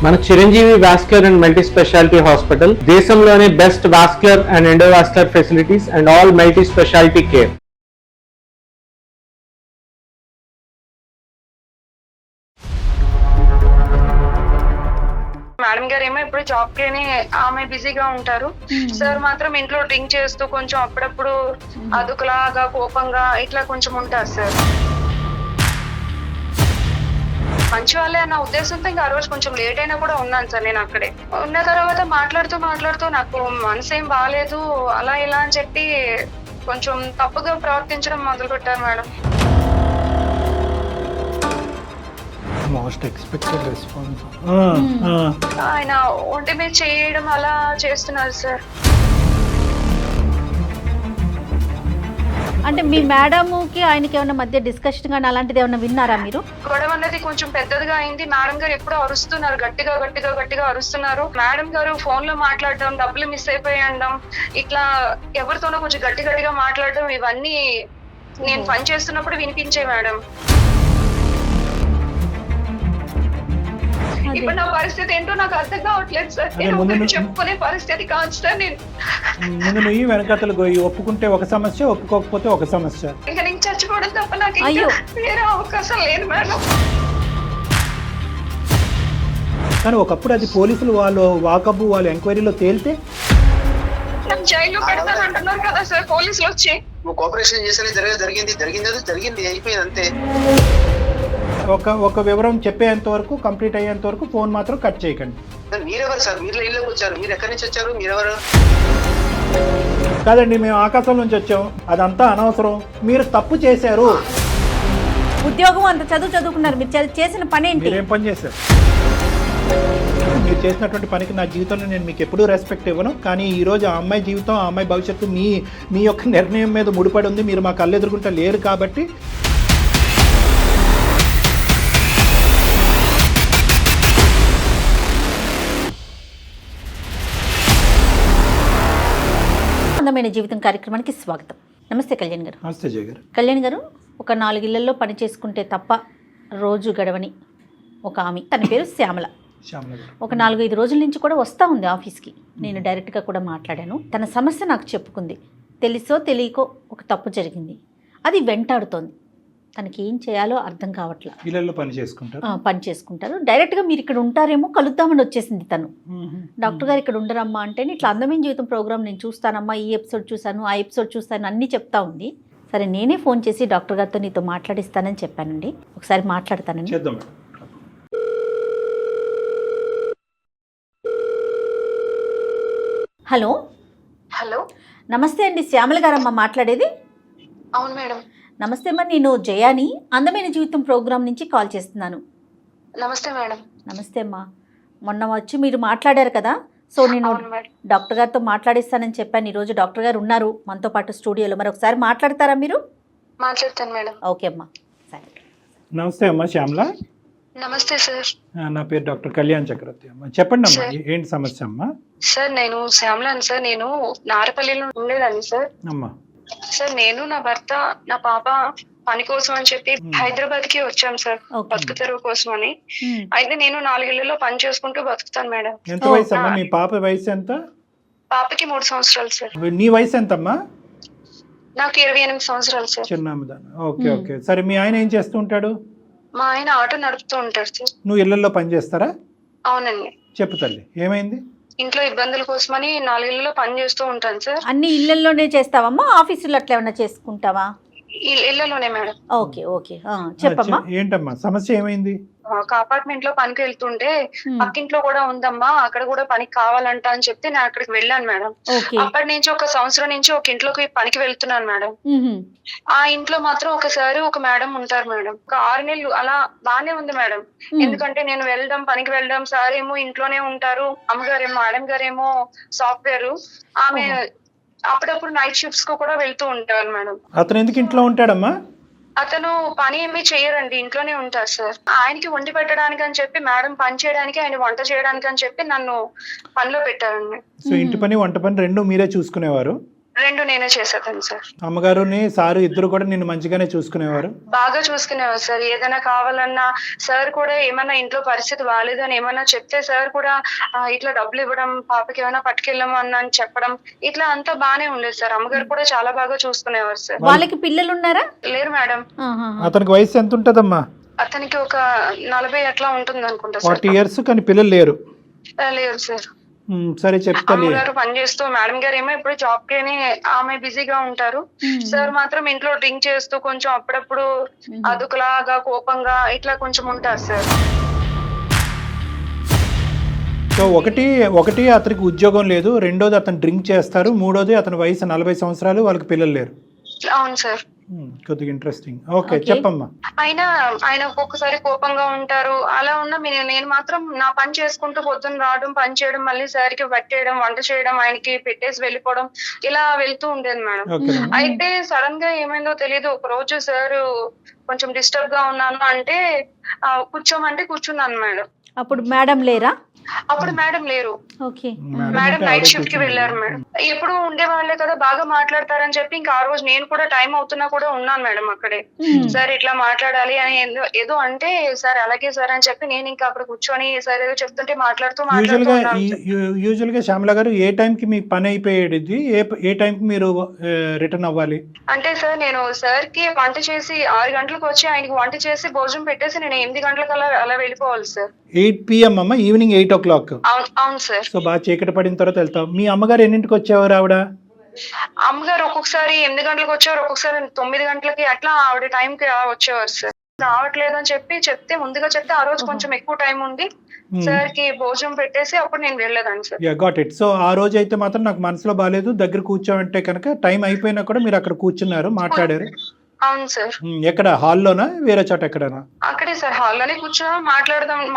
మన Chiranjeevi vascular and multi speciality hospital దేశంలోనే best vascular and endovascular facilities and all multi speciality care. Madam గారు ఏమో ఇప్పుడు job కి ఆమె బిజీగా ఉంటారు. సార్ మాత్రం ఇంట్లో డ్రింక్ చేస్తూ కొంచెం అప్పుడప్పుడు అదుకులాగా కోపంగా ఇట్లా కొంచెం ఉంటారు సార్. మంచి వాళ్ళే అన్న ఉద్దేశంతో ఇంకా ఆ రోజు కొంచెం లేట్ అయినా కూడా ఉన్నాను సార్. నేను అక్కడే ఉన్న తర్వాత మాట్లాడుతూ నాకు మనసు ఏం బాగాలేదు అలా ఇలా అని చెప్పి కొంచెం తప్పుగా ప్రవర్తించడం మొదలు పెట్టారు మేడం. Most expected response. ఆయన ఒంటి మీద చేయడం అలా చేస్తున్నారు సార్. అంటే మీ మేడంకి ఆయనకి ఏమైనా మధ్య డిస్కషన్ కానీ అలాంటిది ఏమైనా విన్నారా మీరు? గొడవ అనేది కొంచెం పెద్దదిగా అయింది. మేడం గారు ఎప్పుడో అరుస్తున్నారు, గట్టిగా అరుస్తున్నారు. మేడం గారు ఫోన్ లో మాట్లాడడం, డబ్బులు మిస్ అయిపోయడం, ఇట్లా ఎవరితోనో కొంచెం గట్టిగా మాట్లాడడం, ఇవన్నీ నేను పని చేస్తున్నప్పుడు వినిపించే మేడం. ఇప్పుడు నా పరిస్థితి ఏంటో నాకు అర్థం కావట్లేదు సార్. చెప్పుకునే పరిస్థితి కాదు సార్. నేను ముందు నువ్వు వెనకతలు పోయి ఒప్పుకుంటే ఒక సమస్య, ఒప్పుకోకపోతే ఒక సమస్య. ఇంకా నేను చచ్చిపోవడం తప్ప నాకు వేరే అవకాశం లేదు మేడం. కానీ ఒకప్పుడు అది పోలీసులు వాళ్ళు వాకబు వాళ్ళు ఎంక్వైరీలో తేలితే నన్ను జైల్లో పెడతానంటున్నారు కదా సార్ పోలీసులు వచ్చి. కోఆపరేషన్ చేస్తేనే జరిగింది అయిపోయింది అంతే. ఒక వివరం చెప్పేంత వరకు, కంప్లీట్ అయ్యేంత వరకు ఫోన్ మాత్రం కట్ చేయకండి. మీరెవరు సార్? మీరు ఇళ్ళకి వచ్చారు, మీరు ఎక్కడి నుంచి వచ్చారు, మీరెవరు? కాదండి, మేము ఆకాశం నుంచి వచ్చాం, అదంతా అనవసరం. మీరు తప్పు చేశారు. ఉద్యోగం అంత చదువుకున్నారు, మీరు చేసిన పని ఏంటి? మీరేం పని చేశారు? మీరు చేసినటువంటి పనికి నా జీవితంలో నేను మీకు ఎప్పుడూ రెస్పెక్ట్ ఇవ్వను. కానీ ఈరోజు ఆ అమ్మాయి జీవితం, ఆ అమ్మాయి భవిష్యత్తు మీ యొక్క నిర్ణయం మీద ముడిపడి ఉంది. మీరు మా కళ్ళు ఎదుర్కొంటే లేరు కాబట్టి అందమైన జీవితం కార్యక్రమానికి స్వాగతం. నమస్తే కళ్యాణ్ గారు. నమస్తే జయ గారు. కళ్యాణ్ గారు, ఒక 4 ఇళ్లలో పని చేసుకుంటే తప్ప రోజు గడవని ఒక ఆమె, తన పేరు శ్యామల. ఒక 4-5 రోజుల నుంచి కూడా వస్తూ ఉంది ఆఫీస్కి. నేను డైరెక్ట్గా కూడా మాట్లాడాను. తన సమస్య నాకు చెప్పుకుంది. తెలుసో తెలియకో ఒక తప్పు జరిగింది, అది వెంటాడుతోంది. తనకి ఏం చేయాలో అర్థం కావట్లా. ఇళ్ళల్లో పని చేసుకుంటారు. డైరెక్ట్గా మీరు ఇక్కడ ఉంటారేమో కలుద్దామని వచ్చేసింది తను. డాక్టర్ గారు ఇక్కడ ఉండరమ్మా అంటే, ఇట్లా అందమైన జీవితం ప్రోగ్రామ్ నేను చూస్తానమ్మా, ఈ ఎపిసోడ్ చూశాను, ఆ ఎపిసోడ్ చూస్తాను అన్నీ చెప్తా ఉంది. సరే నేనే ఫోన్ చేసి డాక్టర్ గారితో నీతో మాట్లాడిస్తానని చెప్పానండి. ఒకసారి మాట్లాడతానండి. హలో హలో, నమస్తే అండి, శ్యామల గారమ్మ మాట్లాడేది. అవును మేడం. నమస్తే అమ్మా, నేను జయాని అందమైన జీవితం ప్రోగ్రాం నుంచి కాల్ చేస్తున్నాను. నమస్తే మేడం. నమస్తే అమ్మా. మొన్న వచ్చి మీరు మాట్లాడారు కదా, సో నేను డాక్టర్ గారితో మాట్లాడిస్తానని చెప్పాను. ఈరోజు డాక్టర్ గారు ఉన్నారు మనతో పాటు స్టూడియోలో. మరి ఒకసారి మాట్లాడతారా మీరు? మాట్లాడతాను మేడం. ఓకే అమ్మా, సరే. నమస్తే అమ్మా శ్యామల. నమస్తే సార్. నా పేరు డాక్టర్ కళ్యాణ్ చక్రవర్తి. అమ్మా చెప్పండి అమ్మా, ఏంటి సమస్య అమ్మా? సార్ నేను శ్యామలాని సార్. నేను నారపల్లిలో ఉండేదాన్ని సార్. అమ్మా సార్ నేను, నా భర్త, నా పాప పని కోసం అని చెప్పి హైదరాబాద్ కి వచ్చాం సార్, బతుకు తెరువు కోసం అని. అయితే నేను 4 ఇళ్లలో పని చేసుకుంటూ బతుకుతాను మేడం. ఎంత వయసు అమ్మా? మీ పాప వయసు ఎంత? పాపకి 3 సంవత్సరాలు సార్. నీ వయసు ఎంతమ్మా? నాకు 28 సంవత్సరాలు సార్. చిన్నదాన్ని. ఓకే ఓకే, సరే. మీ ఆయన ఏం చేస్తూ ఉంటాడు? మా ఆయన ఆటో నడుపుతూ ఉంటాడు సార్. నువ్వు ఇళ్లలో పని చేస్తారా? అవునండి. చెప్పు తల్లి, ఏమైంది? ఇంట్లో ఇబ్బందుల కోసమని 4 ఇళ్లలో పని చేస్తూ ఉంటాను సార్. అన్ని ఇళ్లలోనే చేస్తావమ్మా, ఆఫీసులో అట్లా ఏమన్నా చేసుకుంటావా? ఇళ్లలోనే మేడం. ఓకే ఓకే, చెప్పమ్మా. ఏంటమ్మా సమస్య, ఏమైంది? ఒక అపార్ట్మెంట్ లో పనికి వెళ్తుంటే పక్కింట్లో కూడా ఉందమ్మా, అక్కడ కూడా పనికి కావాలంట అని చెప్తే నేను అక్కడికి వెళ్ళాను మేడం. అప్పటి నుంచి 1 సంవత్సరం నుంచి ఒక ఇంట్లోకి పనికి వెళ్తున్నాను మేడం. ఆ ఇంట్లో మాత్రం ఒకసారి ఒక మేడం ఉంటారు మేడం. ఒక 6 నెలలు అలా బానే ఉంది మేడం. ఎందుకంటే నేను పనికి వెళ్ళడం, సార్ ఏమో ఇంట్లోనే ఉంటారు, అమ్మగారేమో మేడం గారేమో సాఫ్ట్వేర్, ఆమె అప్పుడప్పుడు నైట్ షిఫ్ట్స్ కు కూడా వెళ్తూ ఉంటారు మేడం. అతను ఎందుకు ఇంట్లో ఉంటాడమ్మా? అతను పని ఏమీ చేయరండి, ఇంట్లోనే ఉంటారు సార్. ఆయనకి వండి పెట్టడానికి అని చెప్పి మేడం పని చేయడానికి, ఆయన వంట చేయడానికి అని చెప్పి నన్ను పనిలో పెట్టారండి. సో ఇంటి పని వంట పని 2 మీరే చూసుకునేవారు? రెండు నేనే చేసేదాన్ని సార్. అమ్మగారుని సారు ఇద్దరు కూడా నిన్ను మంచిగానే చూసుకునేవారు? బాగా చూసుకునేవారు సార్. ఏదైనా కావాలన్నా సార్ కూడా ఏమన్నా ఇంట్లో పరిస్థితి బాగాలేదు అని ఏమన్నా చెప్తే సార్ కూడా ఇట్లా డబ్బులు ఇవ్వడం, పాపకి ఏమైనా పట్టుకెళ్ళము అని చెప్పడం, ఇట్లా అంతా బానే ఉండేది సార్. అమ్మగారు కూడా చాలా బాగా చూసుకునేవారు సార్. వాళ్ళకి పిల్లలు ఉన్నారా? లేరు మేడం. అతనికి వయసు ఎంత ఉంటదమ్మా? అతనికి ఒక 40 అట్లా ఉంటుంది అనుకుంటా సార్. 40 years, కానీ పిల్లలు లేరు? లేరు సార్. సరే చెప్తా. అమ్మగారు పనిచేస్తూ, మేడం గారు ఏమో ఇప్పుడు జాబ్ కి ఆమె బిజీగా ఉంటారు. సార్ మాత్రం ఇంట్లో డ్రింక్ చేస్తూ కొంచెం అప్పుడప్పుడు అదుకులాగా కోపంగా ఇట్లా కొంచెం ఉంటారు సార్. సో ఒకటి అతనికి ఉద్యోగం లేదు, రెండోది అతను డ్రింక్ చేస్తారు, మూడోది అతని వయసు 40 సంవత్సరాలు, వాళ్ళకి పిల్లలు లేరు. అవును సార్. కొద్దిగా ఇంట్రెస్టింగ్. ఓకే చెప్పమ్మా. ఆయన ఒక్కొక్కసారి కోపంగా ఉంటారు. అలా ఉన్న నేను మాత్రం నా పని చేసుకుంటూ పొద్దున్న రావడం, పని చేయడం, మళ్ళీ సార్కి పట్టేయడం, వంట చేయడం, ఆయనకి పెట్టేసి వెళ్ళిపోవడం, ఇలా వెళ్తూ ఉండేది మేడం. అయితే సడన్ గా ఏమైందో తెలియదు. ఒక రోజు సార్ కొంచెం డిస్టర్బ్ గా ఉన్నాను అంటే కూర్చోమంటే కూర్చున్నాను మేడం. అప్పుడు మేడం లేరా? అప్పుడు మేడం లేరు. ఓకే. మేడం నైట్ షిఫ్ట్ కి వెళ్ళారు మేడం. ఎప్పుడు ఉండేవాళ్లే కదా, బాగా మాట్లాడతారని చెప్పి ఇంకా ఆ రోజు నేను కూడా టైం అవుతున్నా కూడా ఉన్నాను మేడం అక్కడే. సార్ ఇట్లా మాట్లాడాలి అని ఏదో అంటే, సార్ అలాగే సార్ అని చెప్పి నేను ఇంకా అక్కడ కూర్చొని సార్ ఏదో చెప్తుంటే మాట్లాడుతూ యూజువల్ గా శ్యామల గారు ఏ టైం కి మీ పని అయిపోయేది, ఏ టైం కి మీరు రిటర్న్ అవ్వాలి? అంటే సార్ నేను సార్ కి వంట చేసి 6 గంటలకు వచ్చి ఆయనకి వంట చేసి భోజనం పెట్టేసి నేను 8 గంటలకు అలా వెళ్ళిపోవాలి సార్. 8 PM అమ్మ, ఈవినింగ్ 8 o'clock. అవును సార్. సో బాగా చీకటి పడిన తర్వాత వెళ్తాం. మీ అమ్మగారు ఎన్నింటికి వచ్చేవారు ఆవిడ? అమ్మగారు ఒక్కొక్కసారి 8 గంటలకు వచ్చేవారు, ఒక్కొక్కసారి 9 గంటలకి అట్లా ఆవిడ టైం కి వచ్చేవారు సార్. రావట్లేదు అని చెప్తే ముందుగా చెప్తే ఆ రోజు కొంచెం ఎక్కువ టైం ఉండి సార్ కి భోజనం పెట్టేసి అప్పుడు నేను వెళ్ళేదాన్ని సార్. Got it. సో ఆ రోజు అయితే మాత్రం నాకు మనసులో బాగాలేదు, దగ్గర కూర్చోమంటే కనుక టైం అయిపోయినా కూడా మీరు అక్కడ కూర్చున్నారు, మాట్లాడారు? అవును సార్. ఎక్కడ, హాల్లోనా వేరే చోట ఎక్కడనా? అక్కడే సార్, హాల్లోనే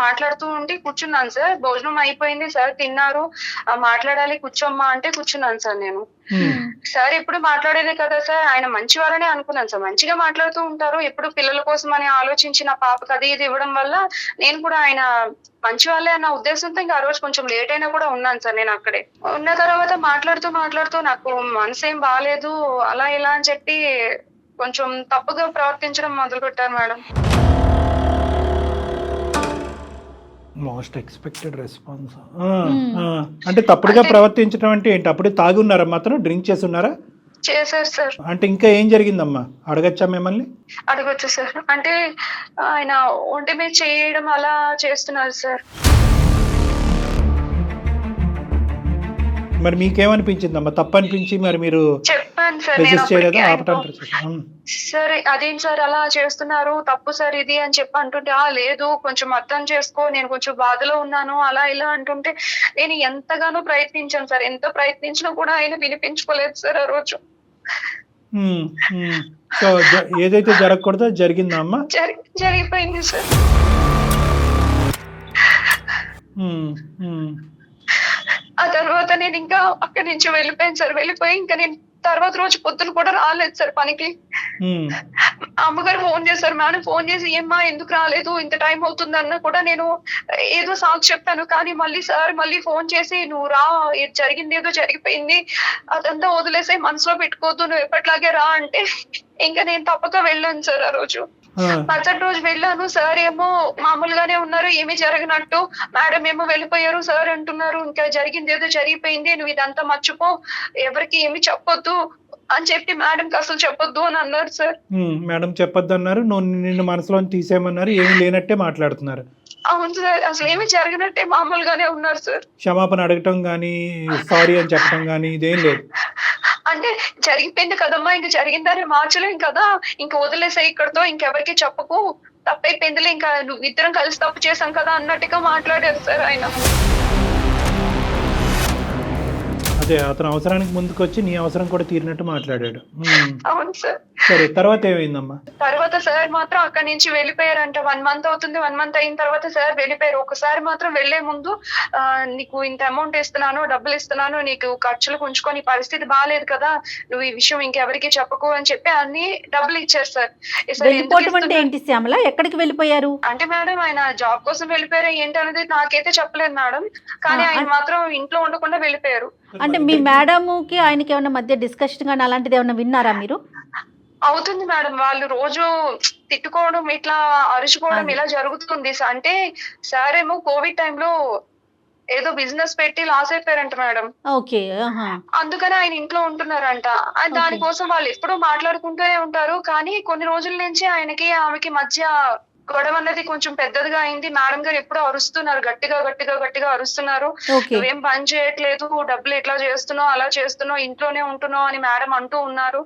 మాట్లాడుతూ ఉండి కూర్చున్నాను సార్. భోజనం అయిపోయింది, సార్ తిన్నారు, మాట్లాడాలి కూర్చోమ్మా అంటే కూర్చున్నాను సార్ నేను. సార్ ఎప్పుడు మాట్లాడేదే కదా సార్, ఆయన మంచి వాళ్ళనే అనుకున్నాను సార్. మంచిగా మాట్లాడుతూ ఉంటారు, ఎప్పుడు పిల్లల కోసం అని ఆలోచించిన పాపకు అది ఇది ఇవ్వడం వల్ల నేను కూడా ఆయన మంచి వాళ్ళే అన్న ఉద్దేశంతో ఇంకా ఆ రోజు కొంచెం లేట్ అయినా కూడా ఉన్నాను సార్ నేను అక్కడే. ఉన్న తర్వాత మాట్లాడుతూ నాకు మనసు ఏం బాగాలేదు అలా ఇలా అని చెప్పి కొంచెం తప్పుగా ప్రవర్తించడం మొదలు పెట్టారు మేడం. Most expected response. అంటే తప్పుడుగా ప్రవర్తించడం అంటే ఏంటి? అప్పుడే తాగి ఉన్నారా, మాత్రం డ్రింక్ చేసి ఉన్నారా? చేశారు సార్. అంటే ఇంకా ఏం జరిగిందమ్మా, అడగచ్చా మిమ్మల్ని? అడగచ్చు సార్. అంటే ఆయన ఒంటి మీద చేయడం అలా చేస్తున్నారు సార్. మరి మీకేమనిపించిందమ్మా, తప్పు అనిపించి మరి మీరు చెప్పాను సార్ సరే అదేం సార్ అలా చేస్తున్నారు, తప్పు సార్ ఇది అని చెప్పి అంటుంటే లేదు కొంచెం అర్థం చేసుకో, నేను కొంచెం బాధలో ఉన్నాను అలా ఇలా అంటుంటే నేను ఎంతగానో ప్రయత్నించాను సార్. ఎంత ప్రయత్నించినా కూడా ఆయన వినిపించుకోలేదు సార్ ఆ రోజు. సో ఏదైతే జరగకూడదో జరిగిందా అమ్మా? జరిగిపోయింది సార్. ఆ తర్వాత నేను ఇంకా అక్కడి నుంచి వెళ్ళిపోయాను సార్. వెళ్ళిపోయి ఇంకా నేను తర్వాత రోజు పొద్దున కూడా రాలేదు సార్ పనికి. అమ్మగారు ఫోన్ చేశారు, మేడం ఫోన్ చేసి ఏమ్మా ఎందుకు రాలేదు, ఇంత టైం అవుతుంది అన్న కూడా నేను ఏదో సాకు చెప్పాను. కానీ మళ్ళీ ఫోన్ చేసి నువ్వు రా, జరిగింది ఏదో జరిగిపోయింది, అదంతా వదిలేసే మనసులో పెట్టుకోవద్దు, నువ్వు ఎప్పటిలాగే రా అంటే ఇంకా నేను తప్పక వెళ్ళాను సార్. ఆ రోజు మరుసటి రోజు వెళ్ళాను, సార్ ఏమో మామూలుగానే ఉన్నారు, ఏమీ జరగనట్టు. మేడం ఏమో వెళ్ళిపోయారు, సార్ అంటున్నారు ఇంకా జరిగింది ఏదో జరిగిపోయింది, నువ్వు ఇదంతా మర్చిపో, ఎవరికి ఏమి చెప్పొద్దు అని చెప్పి మేడంకి అసలు చెప్పొద్దు అని అన్నారు సార్. మేడం చెప్పొద్దు అన్నారు, నిన్ను మనసులో తీసేయమన్నారు, ఏమీ లేనట్టే మాట్లాడుతున్నారు. అవును సార్, అసలు ఏమి జరగనట్టే మామూలుగానే ఉన్నారు సార్. క్షమాపణ అడగటం గానీ సారీ అని చెప్పడం గానీ ఇదేం లేదు. అంటే జరిగిపోయింది కదమ్మా, ఇంక జరిగిందని మార్చలేం కదా, ఇంక వదిలేసే ఇక్కడతో, ఇంకెవరికి చెప్పకు, తప్పైపోయిందిలే, ఇంకా నువ్వు ఇద్దరం కలిసి తప్పు చేశాం కదా అన్నట్టుగా మాట్లాడారు సార్ ఆయన. అదే అతను అవసరానికి ముందుకు వచ్చి నీ అవసరం కూడా తీరినట్టు మాట్లాడాడు. అవును సార్. సరే తర్వాత ఏమైందమ్మా? తర్వాత సార్ మాత్రం అక్కడి నుంచి వెళ్ళిపోయారంట. 1 మంత్ అవుతుంది. 1 మంత్ అయిన తర్వాత సార్ వెళ్ళిపోయారు. ఒకసారి మాత్రం వెళ్లే ముందు నీకు ఇంత అమౌంట్ ఇస్తున్నాను, డబ్బులు ఇస్తున్నాను, నీకు ఖర్చులకు ఉంచుకో, నీ పరిస్థితి బాగాలేదు కదా, నువ్వు ఈ విషయం ఇంకెవరికి చెప్పకు అని చెప్పి అన్ని డబ్బులు ఇచ్చారు సార్. వెళ్ళిపోవటం అంటే ఏంటి శ్యామల, ఎక్కడికి వెళ్ళిపోయారు? అంటే మేడం ఆయన జాబ్ కోసం వెళ్ళిపోయారు ఏంటి అనేది నాకైతే చెప్పలేదు మేడం, కానీ ఆయన మాత్రం ఇంట్లో ఉండకుండా వెళ్ళిపోయారు. అంటే మీ మేడంకి ఆయనకి ఏమైనా మధ్య డిస్కషన్ కానీ అలాంటిది ఏమైనా విన్నారా మీరు? అవుతుంది మేడం, వాళ్ళు రోజు తిట్టుకోవడం, ఇట్లా అరుచుకోవడం ఇలా జరుగుతుంది. అంటే సార్ ఏమో కోవిడ్ టైంలో ఏదో బిజినెస్ పెట్టి లాస్ అయిపోయారంట మేడం. ఓకే. అందుకని ఆయన ఇంట్లో ఉంటున్నారంట. దానికోసం వాళ్ళు ఎప్పుడూ మాట్లాడుకుంటూనే ఉంటారు, కానీ కొన్ని రోజుల నుంచి ఆయనకి ఆమెకి మధ్య గొడవ అనేది కొంచెం పెద్దదిగా అయింది. మేడం గారు ఎప్పుడూ అరుస్తున్నారు, గట్టిగా గట్టిగా గట్టిగా అరుస్తున్నారు. నువ్వేం పని చేయట్లేదు, డబ్బులు ఎట్లా చేస్తున్నావు, అలా చేస్తున్నావు, ఇంట్లోనే ఉంటున్నావు అని మేడం అంటూ ఉన్నారు.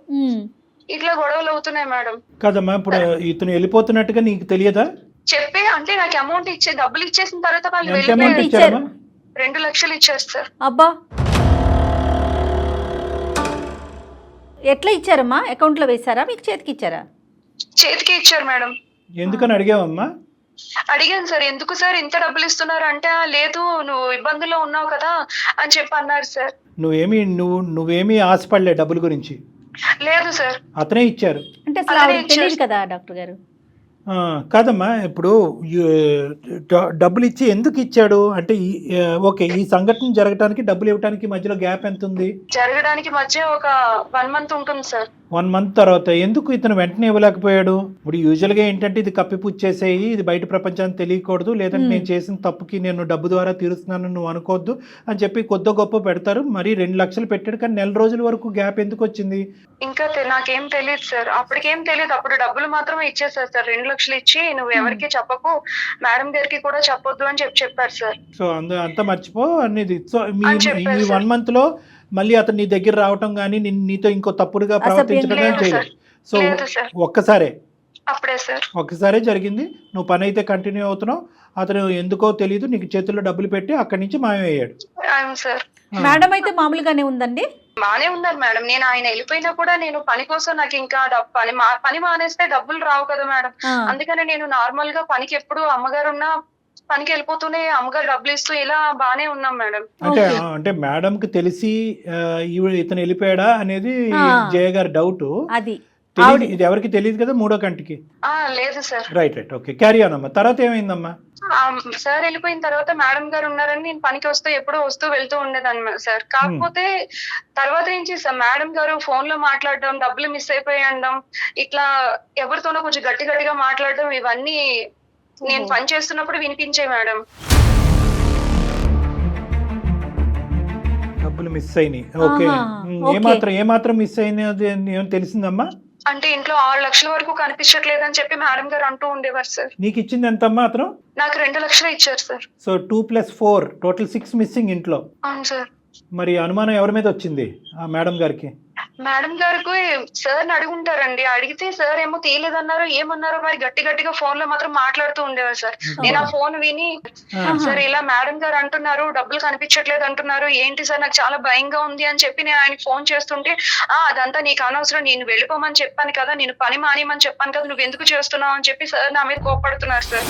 ఇట్లా గొడవలు అవుతున్నాయి మేడం. కాదమ్మా, ఇప్పుడు ఇతను వెళ్ళిపోతున్నట్టుగా నీకు తెలియదా? చెప్పి అంటే నాకు అమౌంట్ ఇచ్చే, డబ్బులు ఇచ్చేసిన తర్వాత వాళ్ళు ఎంత అమౌంట్ ఇచ్చారమ్మా? 2 లక్షలు ఇచ్చారు సార్. అబ్బా, ఎట్లా ఇచ్చారమ్మా? అకౌంట్ లో వేసారా, మీకు చేతికి ఇచ్చారా? చేతికి ఇచ్చారు మేడం. ఎందుకని అడిగావమ్మా? అడిగాను సార్, ఎందుకు సార్ ఇంత డబ్బులు ఇస్తున్నారు అంటే, లేదు నువ్వు ఇబ్బందుల్లో ఉన్నావు కదా అని చెప్పి అన్నారు సార్. నువ్వేమీ ఆశపడలే డబ్బుల గురించి? లేదు సార్, అతనే ఇచ్చారు. అంటే అసలు ఆవిడకి తెలియదు కదా డాక్టర్ గారు? కాదమ్మా, ఇప్పుడు డబ్బులు ఇచ్చి ఎందుకు ఇచ్చాడు అంటే, ఓకే, ఈ సంఘటన జరగడానికి డబ్బులు ఇవ్వడానికి మధ్యలో గ్యాప్ ఎంత ఉంది? జరగడానికి మధ్య ఒక 1 మంత్ ఉంటుంది సార్. 1 మంత్ తర్వాత ఎందుకు ఇతను వెంటనే ఇవ్వలేకపోయాడు? ఇప్పుడు యూజువల్గా ఏంటంటే ఇది కప్పిపుచ్చేసేయి, ఇది బయట ప్రపంచానికి తెలియకూడదు, లేదంటే నేను చేసిన తప్పుకి నేను డబ్బు ద్వారా తీరుస్తున్నాను నువ్వు అనుకోవద్దు అని చెప్పి కొద్ది గొప్ప పెడతారు. మరి 2 లక్షలు పెట్టాడు, కానీ నెల రోజుల వరకు గ్యాప్ ఎందుకు వచ్చింది? ఇంకా నాకేం తెలియదు సార్, అప్పటికేం తెలియదు. అప్పుడు డబ్బులు మాత్రమే ఇచ్చేసారు సార్. 2 లక్షలు ఇచ్చి నువ్వు ఎవరికి చెప్పకు, మేడం గారికి కూడా చెప్పొద్దు అని చెప్పారు సార్. సో అంతా మర్చిపో అనేది. సో ఈ 1 మంత్ లో మళ్ళీ అతను నీ దగ్గర రావటం కానీ నీతో ఇంకో తప్పుడుగా ప్రవర్తించడం కానీ చేయలేదు. సో ఒక్కసారే జరిగింది. నువ్వు పని అయితే కంటిన్యూ అవుతున్నావు, అతను ఎందుకో తెలియదు నీకు చేతుల్లో డబ్బులు పెట్టి అక్కడి నుంచి మాయమయ్యాడు. మేడం అయితే మామూలుగానే ఉందండి? బానే ఉన్నారు మేడం. నేను ఆయన వెళ్ళిపోయినా కూడా నేను పని కోసం నాకు ఇంకా పని మానేస్తే డబ్బులు రావు కదా మేడం, అందుకని నేను నార్మల్ గా పనికి ఎప్పుడు అమ్మగారు ఉన్నా పనికి వెళ్ళిపోతూనే అమ్మగారు డబ్బులు ఇస్తూ ఇలా బానే ఉన్నాం మేడం. అంటే మేడం కి తెలిసి ఇతను వెళ్ళిపోయాడా అనేది జయ గారి డౌట్. అది ఇది ఎవరికి తెలియదు కదా మూడో కంటికి? లేదు sir. Right okay, carry on అమ్మా. తర్వాత ఏమైందమ్మా? సార్ వెళ్ళిపోయిన తర్వాత మేడం గారు ఉన్నారని నేను పనికి ఎప్పుడూ వస్తూ వెళ్తూ ఉండేదాన్ని సార్. కాకపోతే తర్వాత నుంచి సార్ మేడం గారు ఫోన్ లో మాట్లాడడం, డబ్బులు మిస్ అయిపోయడం, ఇట్లా ఎవరితోనో కొంచెం గట్టి గట్టిగా మాట్లాడడం, ఇవన్నీ నేను పని చేస్తున్నప్పుడు వినిపించే మేడం. డబ్బులు మిస్ అయినాయి. ఓకే, ఏమాత్రం మిస్ అయినది తెలిసిందమ్మా? అంటే ఇంట్లో 6 లక్షల వరకు కనిపించట్లేదని చెప్పి మేడం గారు అంటూ ఉండేవారు సార్. నీకు ఇచ్చింది ఎంతమ్మా అతను? నాకు 2 లక్షలు ఇచ్చారు సార్. సో 2 + 4 టోటల్ 6 మిస్సింగ్ ఇంట్లో. అవును సార్. మరి అనుమానం ఎవరి మీద వచ్చింది ఆ మేడం గారికి? మేడం గారికి సార్ అడుగుంటారండి. అడిగితే సార్ ఏమో తీయలేదన్నారు, ఏమన్నారో మరి గట్టిగా ఫోన్ లో మాత్రం మాట్లాడుతూ ఉండేవారు సార్. నేను ఆ ఫోన్ విని, సార్ ఇలా మేడం గారు అంటున్నారు, డబ్బులు కనిపించట్లేదు అంటున్నారు, ఏంటి సార్ నాకు చాలా భయంగా ఉంది అని చెప్పి నేను ఆయనకి ఫోన్ చేస్తుంటే, అదంతా నీకు అనవసరం, నేను వెళ్ళిపోమని చెప్పాను కదా, నేను పని మానేయమని చెప్పాను కదా, నువ్వు ఎందుకు చేస్తున్నావు అని చెప్పి సార్ నా మీద కోపడుతున్నారు సార్.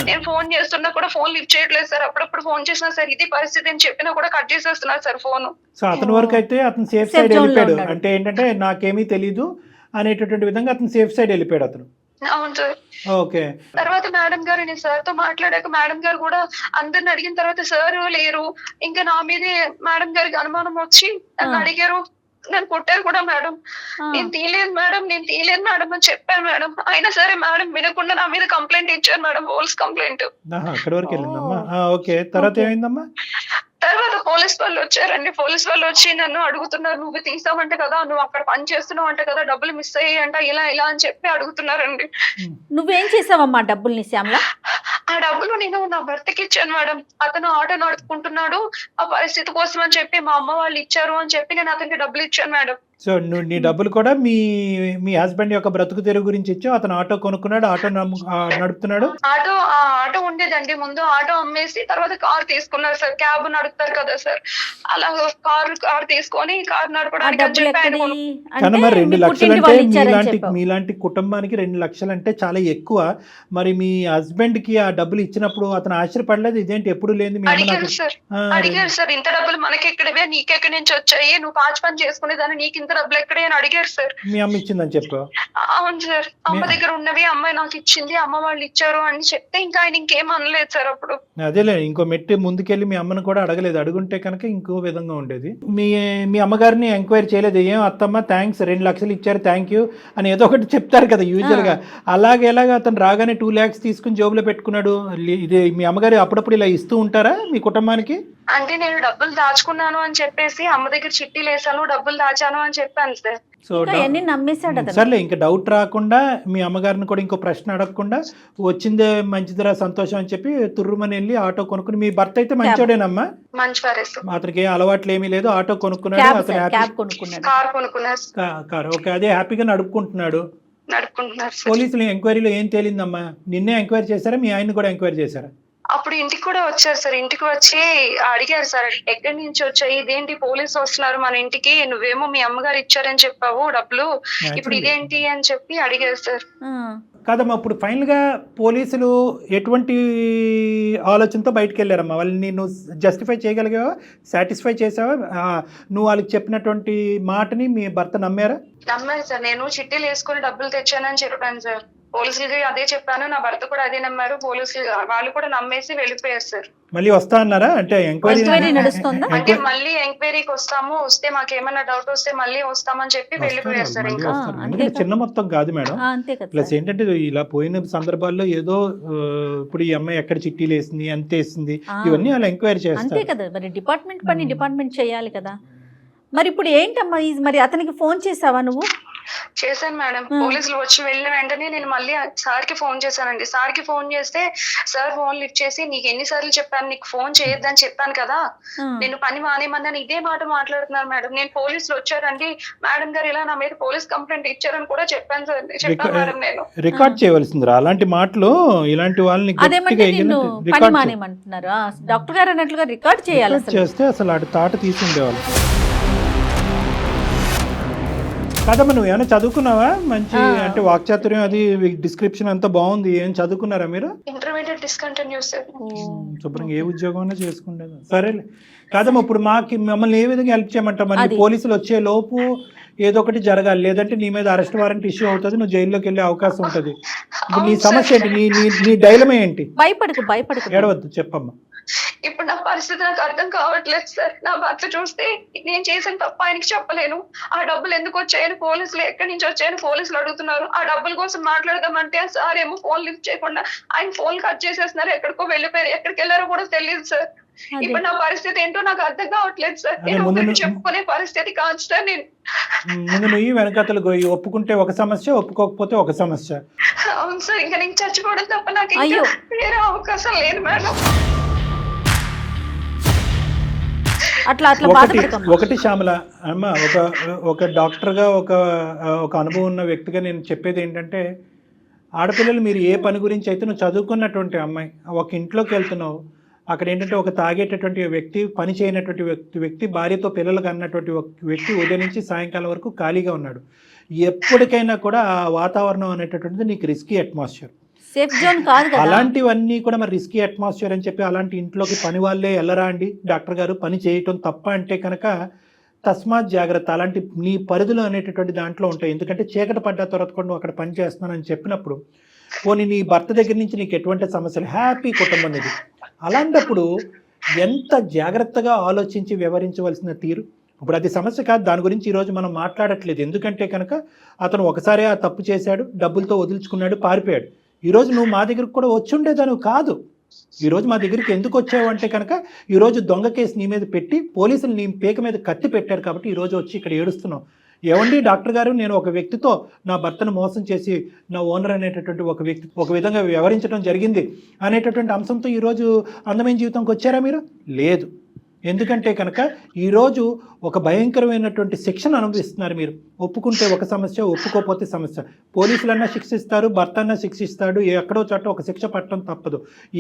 నేను ఫోన్ చేస్తున్నా కూడా ఫోన్ లిఫ్ట్ చేయట్లేదు సార్. అప్పుడప్పుడు ఫోన్ చేసినా సార్ ఇది పరిస్థితి అని చెప్పినా కూడా కట్ చేసేస్తున్నారు సార్ ఫోన్. సో అతని వరకు అయితే అతను సేఫ్ సైడ్ వెళ్ళిపోయాడు. అంటే ఏంటంటే నాకేమీ తెలీదు అనేటటువంటి విధంగా అతను సేఫ్ సైడ్ వెళ్ళిపోయాడు అతను. అవును సార్. ఓకే. తర్వాత మేడం గారు, నేను సార్ తో మాట్లాడాక మేడం గారు కూడా అందరిని అడిగిన తర్వాత సార్ లేరు, ఇంకా నా మీదే మేడం గారికి అనుమానం వచ్చి నన్ను అడిగారు, నన్ను కొట్టారు కూడా మేడం. నేను తీయలేదు మేడం అని చెప్పాను మేడం. అయినా సరే మేడం వినకుండా నా మీద కంప్లైంట్ ఇచ్చారు మేడం, పోలీస్ కంప్లైంట్. తర్వాత పోలీస్ వాళ్ళు వచ్చారండి. పోలీస్ వాళ్ళు వచ్చి నన్ను అడుగుతున్నారు, నువ్వు తీసావంటే కదా, నువ్వు అక్కడ పని చేస్తున్నావు అంటే కదా, డబ్బులు మిస్ అయ్యాయంట, ఇలా అని చెప్పి అడుగుతున్నారండి. నువ్వేం చేసావమ్మా డబ్బుల్ని శ్యామల? ఆ డబ్బులు నేను నా భర్తకి ఇచ్చాను మేడం. అతను ఆటో నడుపుకుంటున్నాడు, ఆ పరిస్థితి కోసం అని చెప్పి మా అమ్మ వాళ్ళు ఇచ్చారు అని చెప్పి నేను అతనికి డబ్బులు ఇచ్చాను మేడం. సో నువ్వు నీ డబ్బులు కూడా మీ హస్బెండ్ యొక్క బ్రతుకు తెరువు గురించి ఇచ్చావు. అతను ఆటో కొనుక్కున్నాడు, ఆటో నడుపుతున్నాడు. ఆటో ఉండేదండి ముందు, ఆటో అమ్మేసి తర్వాత కార్ తీసుకున్నారు సార్. క్యాబ్ నడుపుతారు కదా సార్, అలా కార్ తీసుకొని కార్ నడపడానికి అని చెప్పి ఆయన కానీ మరి 2 లక్షలు అంటే మీలాంటి కుటుంబానికి 2 లక్షలు అంటే చాలా ఎక్కువ. మరి మీ హస్బెండ్ కి ఆ డబ్బులు ఇచ్చినప్పుడు అతను ఆశ్చర్యపడలేదు? ఇదేంటి ఎప్పుడు లేదు మీ అడిగారు సార్, ఇంత డబ్బులు మనకి ఎక్కడవే, నీకెక్కడి నుంచి వచ్చాయి, నువ్వు పాచి పని చేసుకునేదాన్ని, నీకు ఇంత డబ్బులు ఎక్కడే అని అడిగారు సార్. మీ అమ్మ ఇచ్చిందని చెప్పు. అవును సార్, అమ్మ దగ్గర ఉన్నవి అమ్మాయి నాకు ఇచ్చింది, అమ్మ వాళ్ళు ఇచ్చారు అని చెప్తే ఇంకా ఆయన ఇంకేం అనలేదు సార్. అప్పుడు అదేలే, ఇంకో మెట్టి ముందుకెళ్ళి మీ అమ్మను కూడా అడగలేదు. అడుగుంటే కనుక ఇంకో విధంగా ఉండేది. మీ అమ్మగారిని ఎంక్వైరీ చేయలేదు? ఏం అత్తమ్మ థ్యాంక్స్ 2 లక్షలు ఇచ్చారు థ్యాంక్ యూ అని ఏదో ఒకటి చెప్తారు కదా యూజువల్ గా. ఎలాగ అతను రాగానే 2 lakhs తీసుకుని జోబులో పెట్టుకున్నాడు? ఇది మీ అమ్మగారు అప్పుడప్పుడు ఇలా ఇస్తూ ఉంటారా మీ కుటుంబానికి? అంటే నేను డబ్బులు దాచుకున్నాను అని చెప్పేసి అమ్మ దగ్గర చిట్టీలు వేసాను, డబ్బులు దాచాను అని చెప్పాను సార్. సో సర్లే, ఇంకా డౌట్ రాకుండా మీ అమ్మగారిని కూడా ఇంకో ప్రశ్న అడగకుండా వచ్చిందే మంచిదిరా సంతోషం అని చెప్పి తుర్రుమని వెళ్ళి ఆటో కొనుక్కుని, మీ భర్త అయితే మంచోడేనమ్మా, అతనికి ఏ అలవాట్లు ఏమీ లేదు, ఆటో కొనుక్కున్నాడు, అతను కార్ ఓకే, అదే హ్యాపీగా నడుపుకుంటున్నాడు. పోలీసులు ఎంక్వైరీలో ఏం తేలిందమ్మా? నిన్నే ఎంక్వైరీ చేశారా, మీ ఆయన కూడా ఎంక్వైరీ చేశారా? అప్పుడు ఇంటికి కూడా వచ్చారు సార్. ఇంటికి వచ్చి అడిగారు సార్, ఎక్కడి నుంచి వచ్చాయి, ఇదేంటి పోలీసు వస్తున్నారు మన ఇంటికి, నువ్వేమో మీ అమ్మగారు ఇచ్చారని చెప్పావు డబ్బులు, ఇప్పుడు ఇదేంటి అని చెప్పి అడిగారు సార్. కాదమ్మా, ఇప్పుడు ఫైనల్ గా పోలీసులు ఎటువంటి ఆలోచనతో బయటకు వెళ్ళారమ్మా? వాళ్ళని నువ్వు జస్టిఫై చేయగలిగావా, సాటిస్ఫై చేసావా? నువ్వు వాళ్ళకి చెప్పినటువంటి మాటని మీ భర్త నమ్మారా? నమ్మారు సార్. నేను చిట్టీలు వేసుకుని డబ్బులు తెచ్చానని చెప్పాను సార్. పోలీసులకి అదే చెప్పాను, నా భర్త కూడా అదే నమ్మారు. పోలీసులు వాళ్ళు కూడా నమ్మేసి వెళ్ళిపోయారు సార్. మళ్ళీ వస్తా అన్నారా? అంటే ఎంక్వైరీ నడుస్తుందా? అంటే మళ్ళీ ఎంక్వైరీకి వస్తాము, వస్తే మాకేమైనా డౌట్ వస్తే మళ్ళీ వస్తామని చెప్పి వెళ్ళిపోయారు సార్. ఇంకా చిన్న మొత్తం కాదు మేడం. ప్లస్ ఏంటంటే ఇలా పోయిన సందర్భాల్లో ఏదో ఇప్పుడు ఈ అమ్మాయి ఎక్కడ చిట్టీలు వేసింది, ఎంత వేసింది, ఇవన్నీ అలా ఎంక్వైరీ చేస్తారు కదా. మరి డిపార్ట్మెంట్ పని డిపార్ట్మెంట్ చేయాలి కదా. మరి ఇప్పుడు ఏంటమ్మా, మరి అతనికి ఫోన్ చేసావా నువ్వు? చేశాను మేడం. పోలీసులు వచ్చి వెళ్ళిన వెంటనే నేను మళ్ళీ సార్ కి ఫోన్ చేశానండి. సార్ కి ఫోన్ చేస్తే సార్ ఫోన్ లిఫ్ట్ చేసి, నీకు ఎన్నిసార్లు చెప్పాను నీకు ఫోన్ చేయొద్దని చెప్పాను కదా, నేను పని మానేమన్నాను, ఇదే మాట మాట్లాడుతున్నారు మేడం. నేను పోలీసులు వచ్చారండి, మేడం గారు ఇలా నా మీద పోలీస్ కంప్లైంట్ ఇచ్చారని కూడా చెప్పాను సార్. చెప్పాను మేడం. నేను రికార్డ్ చేయవలసిందిరా అలాంటి మాటలు, ఇలాంటి వాళ్ళని మానేమంటున్నారు డాక్టర్ గారు అన్నట్లుగా రికార్డ్ చేయాలి. చేస్తే అసలు అటు తాట తీసుకుండేవాళ్ళు. కాదమ్మా, నువ్వు ఏమైనా చదువుకున్నావా? మంచి అంటే వాక్చాతుర్యం అది డిస్క్రిప్షన్ అంతా బాగుంది. ఏం చదువుకున్నారా మీరు? Intermediate discontinue sir. శుభ్రంగా ఏ ఉద్యోగం అయినా చేసుకుంటేదా? సరేలే. కాదమ్మా, ఇప్పుడు మమ్మల్ని ఏ విధంగా హెల్ప్ చేయమంటావు? మరి పోలీసులు వచ్చే లోపు ఏదో ఒకటి జరగాలి, లేదంటే నీ మీద అరెస్ట్ వారెంట్ ఇష్యూ అవుతుంది, నువ్వు జైల్లోకి వెళ్ళే అవకాశం ఉంటుంది. నీ సమస్య ఏంటి? నీ డైలమా ఏంటి? భయపడకు ఏడవద్దు, చెప్పమ్మా. ఇప్పుడు నా పరిస్థితి నాకు అర్థం కావట్లేదు సార్. నా భర్త చూస్తే నేను చేసిన తప్ప ఆయనకి చెప్పలేను. ఆ డబ్బులు ఎందుకు వచ్చాయని పోలీసులు, ఎక్కడి నుంచి వచ్చాయని పోలీసులు అడుగుతున్నారు. ఆ డబ్బుల కోసం మాట్లాడదామంటే సార్ ఏమో ఫోన్ లిఫ్ట్ చేయకుండా ఆయన ఫోన్ కట్ చేసేస్తున్నారు. ఎక్కడికో వెళ్ళిపోయారు, ఎక్కడికి వెళ్ళారో కూడా తెలియదు సార్. ఇప్పుడు నా పరిస్థితి ఏంటో నాకు అర్థం కావట్లేదు సార్. నేను చెప్పుకునే పరిస్థితి కాదు సార్. నేను ముందు నువ్వు వెనకతలు ఒప్పుకుంటే ఒక సమస్య, ఒప్పుకోకపోతే ఒక సమస్య. అవును సార్, ఇంకా నేను చచ్చిపోవడం తప్ప నాకు వేరే అవకాశం లేదు మేడం. ఒకటి శ్యామల అమ్మ, ఒక డాక్టర్గా ఒక అనుభవం ఉన్న వ్యక్తిగా నేను చెప్పేది ఏంటంటే, ఆడపిల్లలు మీరు ఏ పని గురించి అయితే నువ్వు చదువుకున్నటువంటి అమ్మాయి ఒక ఇంట్లోకి వెళ్తున్నావు, అక్కడ ఏంటంటే ఒక తాగేటటువంటి వ్యక్తి, పని చేయనటువంటి వ్యక్తి, భార్యతో పిల్లలకు అన్నటువంటి వ్యక్తి ఉదయం నుంచి సాయంకాలం వరకు ఖాళీగా ఉన్నాడు. ఎప్పటికైనా కూడా ఆ వాతావరణం అనేటటువంటిది నీకు రిస్కీ అట్మాస్ఫియర్, సేఫ్ జోన్ కాదు కదా. అలాంటివన్నీ కూడా మరి రిస్కీ అట్మాస్ఫియర్ అని చెప్పి అలాంటి ఇంట్లోకి పని వాళ్ళే వెళ్ళరా అండి? డాక్టర్ గారు పని చేయటం తప్ప అంటే కనుక తస్మాత్ జాగ్రత్త. అలాంటి నీ పరిధులు అనేటటువంటి దాంట్లో ఉంటాయి. ఎందుకంటే చీకటి పడ్డ తర్వాత కూడా నువ్వు అక్కడ పని చేస్తున్నానని చెప్పినప్పుడు, పోనీ నీ భర్త దగ్గర నుంచి నీకు ఎటువంటి సమస్యలు, హ్యాపీ కుటుంబం ఇది. అలాంటప్పుడు ఎంత జాగ్రత్తగా ఆలోచించి వ్యవహరించవలసిన తీరు. ఇప్పుడు అది సమస్య కాదు, దాని గురించి ఈరోజు మనం మాట్లాడట్లేదు. ఎందుకంటే కనుక అతను ఒకసారి ఆ తప్పు చేశాడు, డబ్బులతో వదులుచుకున్నాడు, పారిపోయాడు. ఈరోజు నువ్వు మా దగ్గరకు కూడా వచ్చి ఉండేదాను కాదు. ఈరోజు మా దగ్గరికి ఎందుకు వచ్చావు అంటే కనుక ఈరోజు దొంగ కేసు నీ మీద పెట్టి పోలీసులు నీ పేక మీద కత్తి పెట్టారు కాబట్టి ఈరోజు వచ్చి ఇక్కడ ఏడుస్తున్నావు. ఏమండి డాక్టర్ గారు, నేను ఒక వ్యక్తితో నా భర్తను మోసం చేసి నా ఓనర్ అనేటటువంటి ఒక వ్యక్తి ఒక విధంగా వ్యవహరించడం జరిగింది అనేటటువంటి అంశంతో ఈరోజు అందమైన జీవితంకి వచ్చారా మీరు? లేదు. ఎందుకంటే కనుక ఈరోజు ఒక భయంకరమైనటువంటి శిక్షను అనుభవిస్తున్నారు మీరు. ఒప్పుకుంటే ఒక సమస్య, ఒప్పుకోకపోతే సమస్య. పోలీసులన్నా శిక్షిస్తారు, భర్త అన్నా శిక్షిస్తాడు, ఎక్కడో చోట ఒక శిక్ష పట్టడం తప్పదు.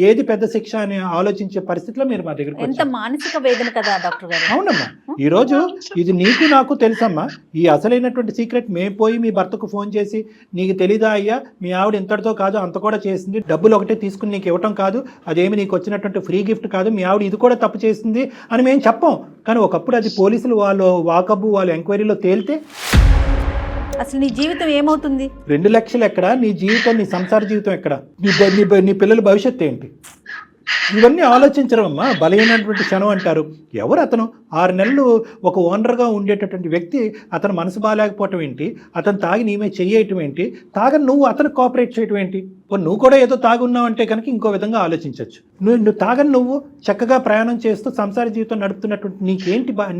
ఏది పెద్ద శిక్ష అని ఆలోచించే పరిస్థితిలో మీరు మా దగ్గరికి ఎంత మానసిక వేదన కదా డాక్టర్ గారు. అవునమ్మా, ఈరోజు ఇది నీకు నాకు తెలుసమ్మా. ఈ అసలైనటువంటి సీక్రెట్ మేము పోయి మీ భర్తకు ఫోన్ చేసి నీకు తెలీదా అయ్యా, మీ ఆవిడ ఇంతటితో కాదు అంత కూడా చేసింది, డబ్బులు ఒకటే తీసుకుని నీకు ఇవ్వటం కాదు, అదేమి నీకు వచ్చినటువంటి ఫ్రీ గిఫ్ట్ కాదు, మీ ఆవిడ ఇది కూడా తప్పు చేసింది అని మేము చెప్పాం. కానీ ఒకప్పుడు అది పోలీసులు వాళ్ళు వాకబు వాళ్ళు ఎంక్వైరీలో తేలితే అసలు నీ జీవితం ఏమవుతుంది? 2 లక్షలు ఎక్కడ, నీ జీవితం, నీ సంసార జీవితం ఎక్కడ, నీ పిల్లల భవిష్యత్తు ఏంటి? ఇవన్నీ ఆలోచించడం అమ్మా. బలహీనటువంటి క్షణం అంటారు. ఎవరు అతను? 6 నెలలు ఒక ఓనర్గా ఉండేటటువంటి వ్యక్తి అతను మనసు బాగాలేకపోవటం ఏంటి, అతను తాగి నీమే చెయ్యటం ఏంటి, తాగని నువ్వు అతను కోఆపరేట్ చేయటం ఏంటి? నువ్వు కూడా ఏదో తాగున్నావు అంటే కనుక ఇంకో విధంగా ఆలోచించవచ్చు. నువ్వు తాగని నువ్వు చక్కగా ప్రయాణం చేస్తూ సంసార జీవితం నడుపుతున్నటువంటి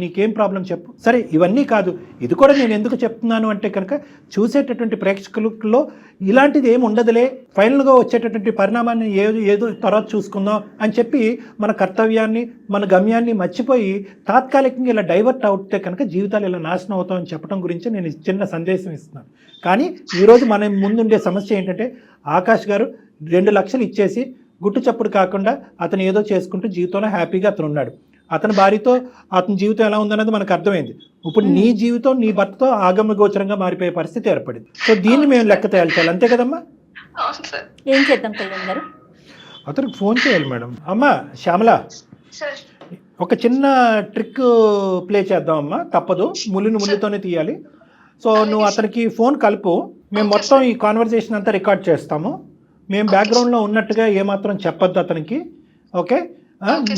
నీకేం ప్రాబ్లం చెప్పు. సరే, ఇవన్నీ కాదు, ఇది కూడా నేను ఎందుకు చెప్తున్నాను అంటే కనుక చూసేటటువంటి ప్రేక్షకులలో ఇలాంటిది ఏమి ఉండదులే, ఫైనల్గా వచ్చేటటువంటి పరిణామాన్ని ఏదో తర్వాత చూసుకుందాం అని చెప్పి మన కర్తవ్యాన్ని మన గమ్యాన్ని మర్చిపోయి తాత్కాలికంగా ఇలా డైవర్ట్ అవుతే కనుక జీవితాలు ఇలా నాశనం అవుతామని చెప్పడం గురించి నేను చిన్న సందేశం ఇస్తున్నాను. కానీ ఈరోజు మన ముందుండే సమస్య ఏంటంటే ఆకాష్ గారు 2 లక్షలు ఇచ్చేసి గుట్టు చప్పుడు కాకుండా అతను ఏదో చేసుకుంటూ జీవితంలో హ్యాపీగా అతను ఉన్నాడు. అతని భార్యతో అతని జీవితం ఎలా ఉందన్నది మనకు అర్థమైంది. ఇప్పుడు నీ జీవితం నీ భర్తతో ఆగమ్య గోచరంగా మారిపోయే పరిస్థితి ఏర్పడింది. సో దీన్ని మేము లెక్క తేల్చాలి, అంతే కదమ్మా? ఏం చేద్దాం కళ్యాణ్ గారు? అతనికి ఫోన్ చేయాలి మేడం. అమ్మా శ్యామల, ఒక చిన్న ట్రిక్ ప్లే చేద్దాం అమ్మా, తప్పదు, ముళ్ళుతోనే తీయాలి. సో నువ్వు అతనికి ఫోన్ కలుపు, మేము మొత్తం ఈ కాన్వర్జేషన్ అంతా రికార్డ్ చేస్తాము. మేము బ్యాక్గ్రౌండ్లో ఉన్నట్టుగా ఏమాత్రం చెప్పొద్దు అతనికి, ఓకే?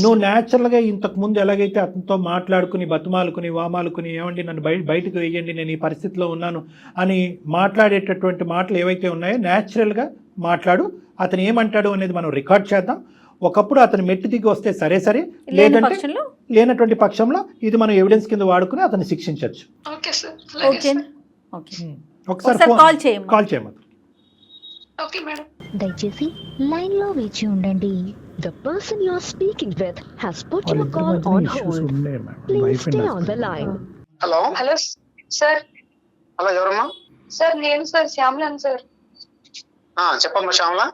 నువ్వు న్యాచురల్గా ఇంతకుముందు ఎలాగైతే అతనితో మాట్లాడుకుని బతుమాలుకుని వామాలుకుని ఏమండి నన్ను బయటకు వేయండి, నేను ఈ పరిస్థితిలో ఉన్నాను అని మాట్లాడేటటువంటి మాటలు ఏవైతే ఉన్నాయో న్యాచురల్గా మాట్లాడు. అతను ఏమంటాడు అనేది మనం రికార్డ్ చేద్దాం. ఒకప్పుడు అతను మెట్టు దిగి వస్తే సరే, లేనటువంటి పక్షంలో ఇది మనం ఎవిడెన్స్ కింద వాడుకుని అతన్ని శిక్షించవచ్చు. ఒకసారి కాల్ చేయమదు. దయచేసి లైన్ లో వేచి ఉండండి. The person you are speaking with has put your call on hold. Please stay on the line. Hello sir. Hello, ఎవరమ్మా? సార్ నేను సార్ శ్యామలను సార్. చెప్పమ్మా శ్యామల.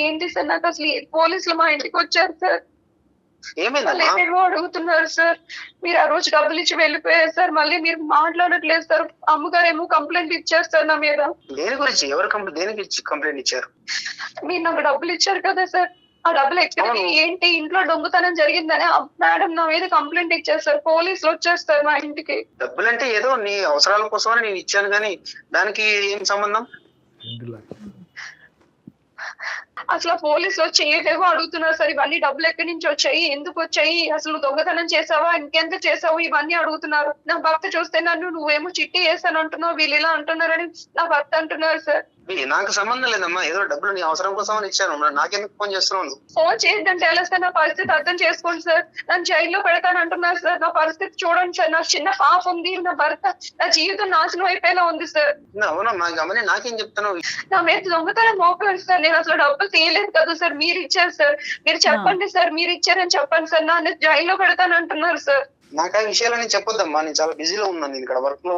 ఏంటి సార్, నాకు అసలు పోలీసులు మా ఇంటికి వచ్చారు సార్. ఏమైందమ్మా? అడుగుతున్నారు సార్, మీరు ఆ రోజు డబ్బులు ఇచ్చి వెళ్ళిపోయారు సార్, మళ్ళీ మీరు మాట్లాడట్లేదు సార్. అమ్మగారు ఏమో కంప్లైంట్ ఇచ్చారు సార్ నా మీద. దేని గురించి? ఎవరు దేనికి కంప్లైంట్ ఇచ్చారు? మీరు నాకు డబ్బులు ఇచ్చారు కదా సార్, ఆ డబ్బులు ఎక్కడ ఏంటి ఇంట్లో దొంగతనం జరిగిందని మేడం నా మీద కంప్లైంట్ ఇచ్చారు సార్. పోలీసులు వచ్చేస్తారు మా ఇంటికి. డబ్బులంటే ఏదో నీ అవసరాల కోసమని నేను ఇచ్చాను, కానీ దానికి ఏం సంబంధం? అసలు పోలీసులు వచ్చి ఏవేవో అడుగుతున్నారు సార్. ఇవన్నీ డబ్బులు ఎక్కడి నుంచి వచ్చాయి, ఎందుకు వచ్చాయి, అసలు దొంగతనం చేసావా, ఇంకెంత చేసావు, ఇవన్నీ అడుగుతున్నారు. నా భర్త చూస్తే నన్ను నువ్వేమో చిట్టి వేసాను అంటున్నావు, వీళ్ళు ఇలా అంటున్నారని నా భర్త అంటున్నారు సార్. నాకు సంబంధం లేదమ్మా, ఏదో డబ్బులు నీ అవసరం కోసం అని ఇచ్చాను. నాకెందుకు ఫోన్ చేస్తున్నావు? ఫోన్ చేయడంటే ఎలా సార్? నా పరిస్థితి అర్థం చేసుకోండి సార్. నన్ను జైల్లో పెడతాను అంటున్నారు సార్. నా పరిస్థితి చూడండి సార్. నాకు చిన్న పాప ఉంది, నా భర్త, నా జీవితం నాశనం అయిపోయేలా ఉంది సార్. అవునమ్మా, గమని నాకేం చెప్తాను? నా మీద దొంగతనం మోపారు సార్. నేను అసలు డబ్బులు తీయలేదు కదా సార్, మీరు ఇచ్చారు సార్. మీరు చెప్పండి సార్, మీరు ఇచ్చారని చెప్పండి సార్. నన్ను జైల్లో పెడతాను అంటున్నారు సార్. నాకు ఆ విషయాలని చెప్పొద్దమ్మా, నేను చాలా బిజీలో ఉన్నాను, నేను ఇక్కడ వర్క్ లో.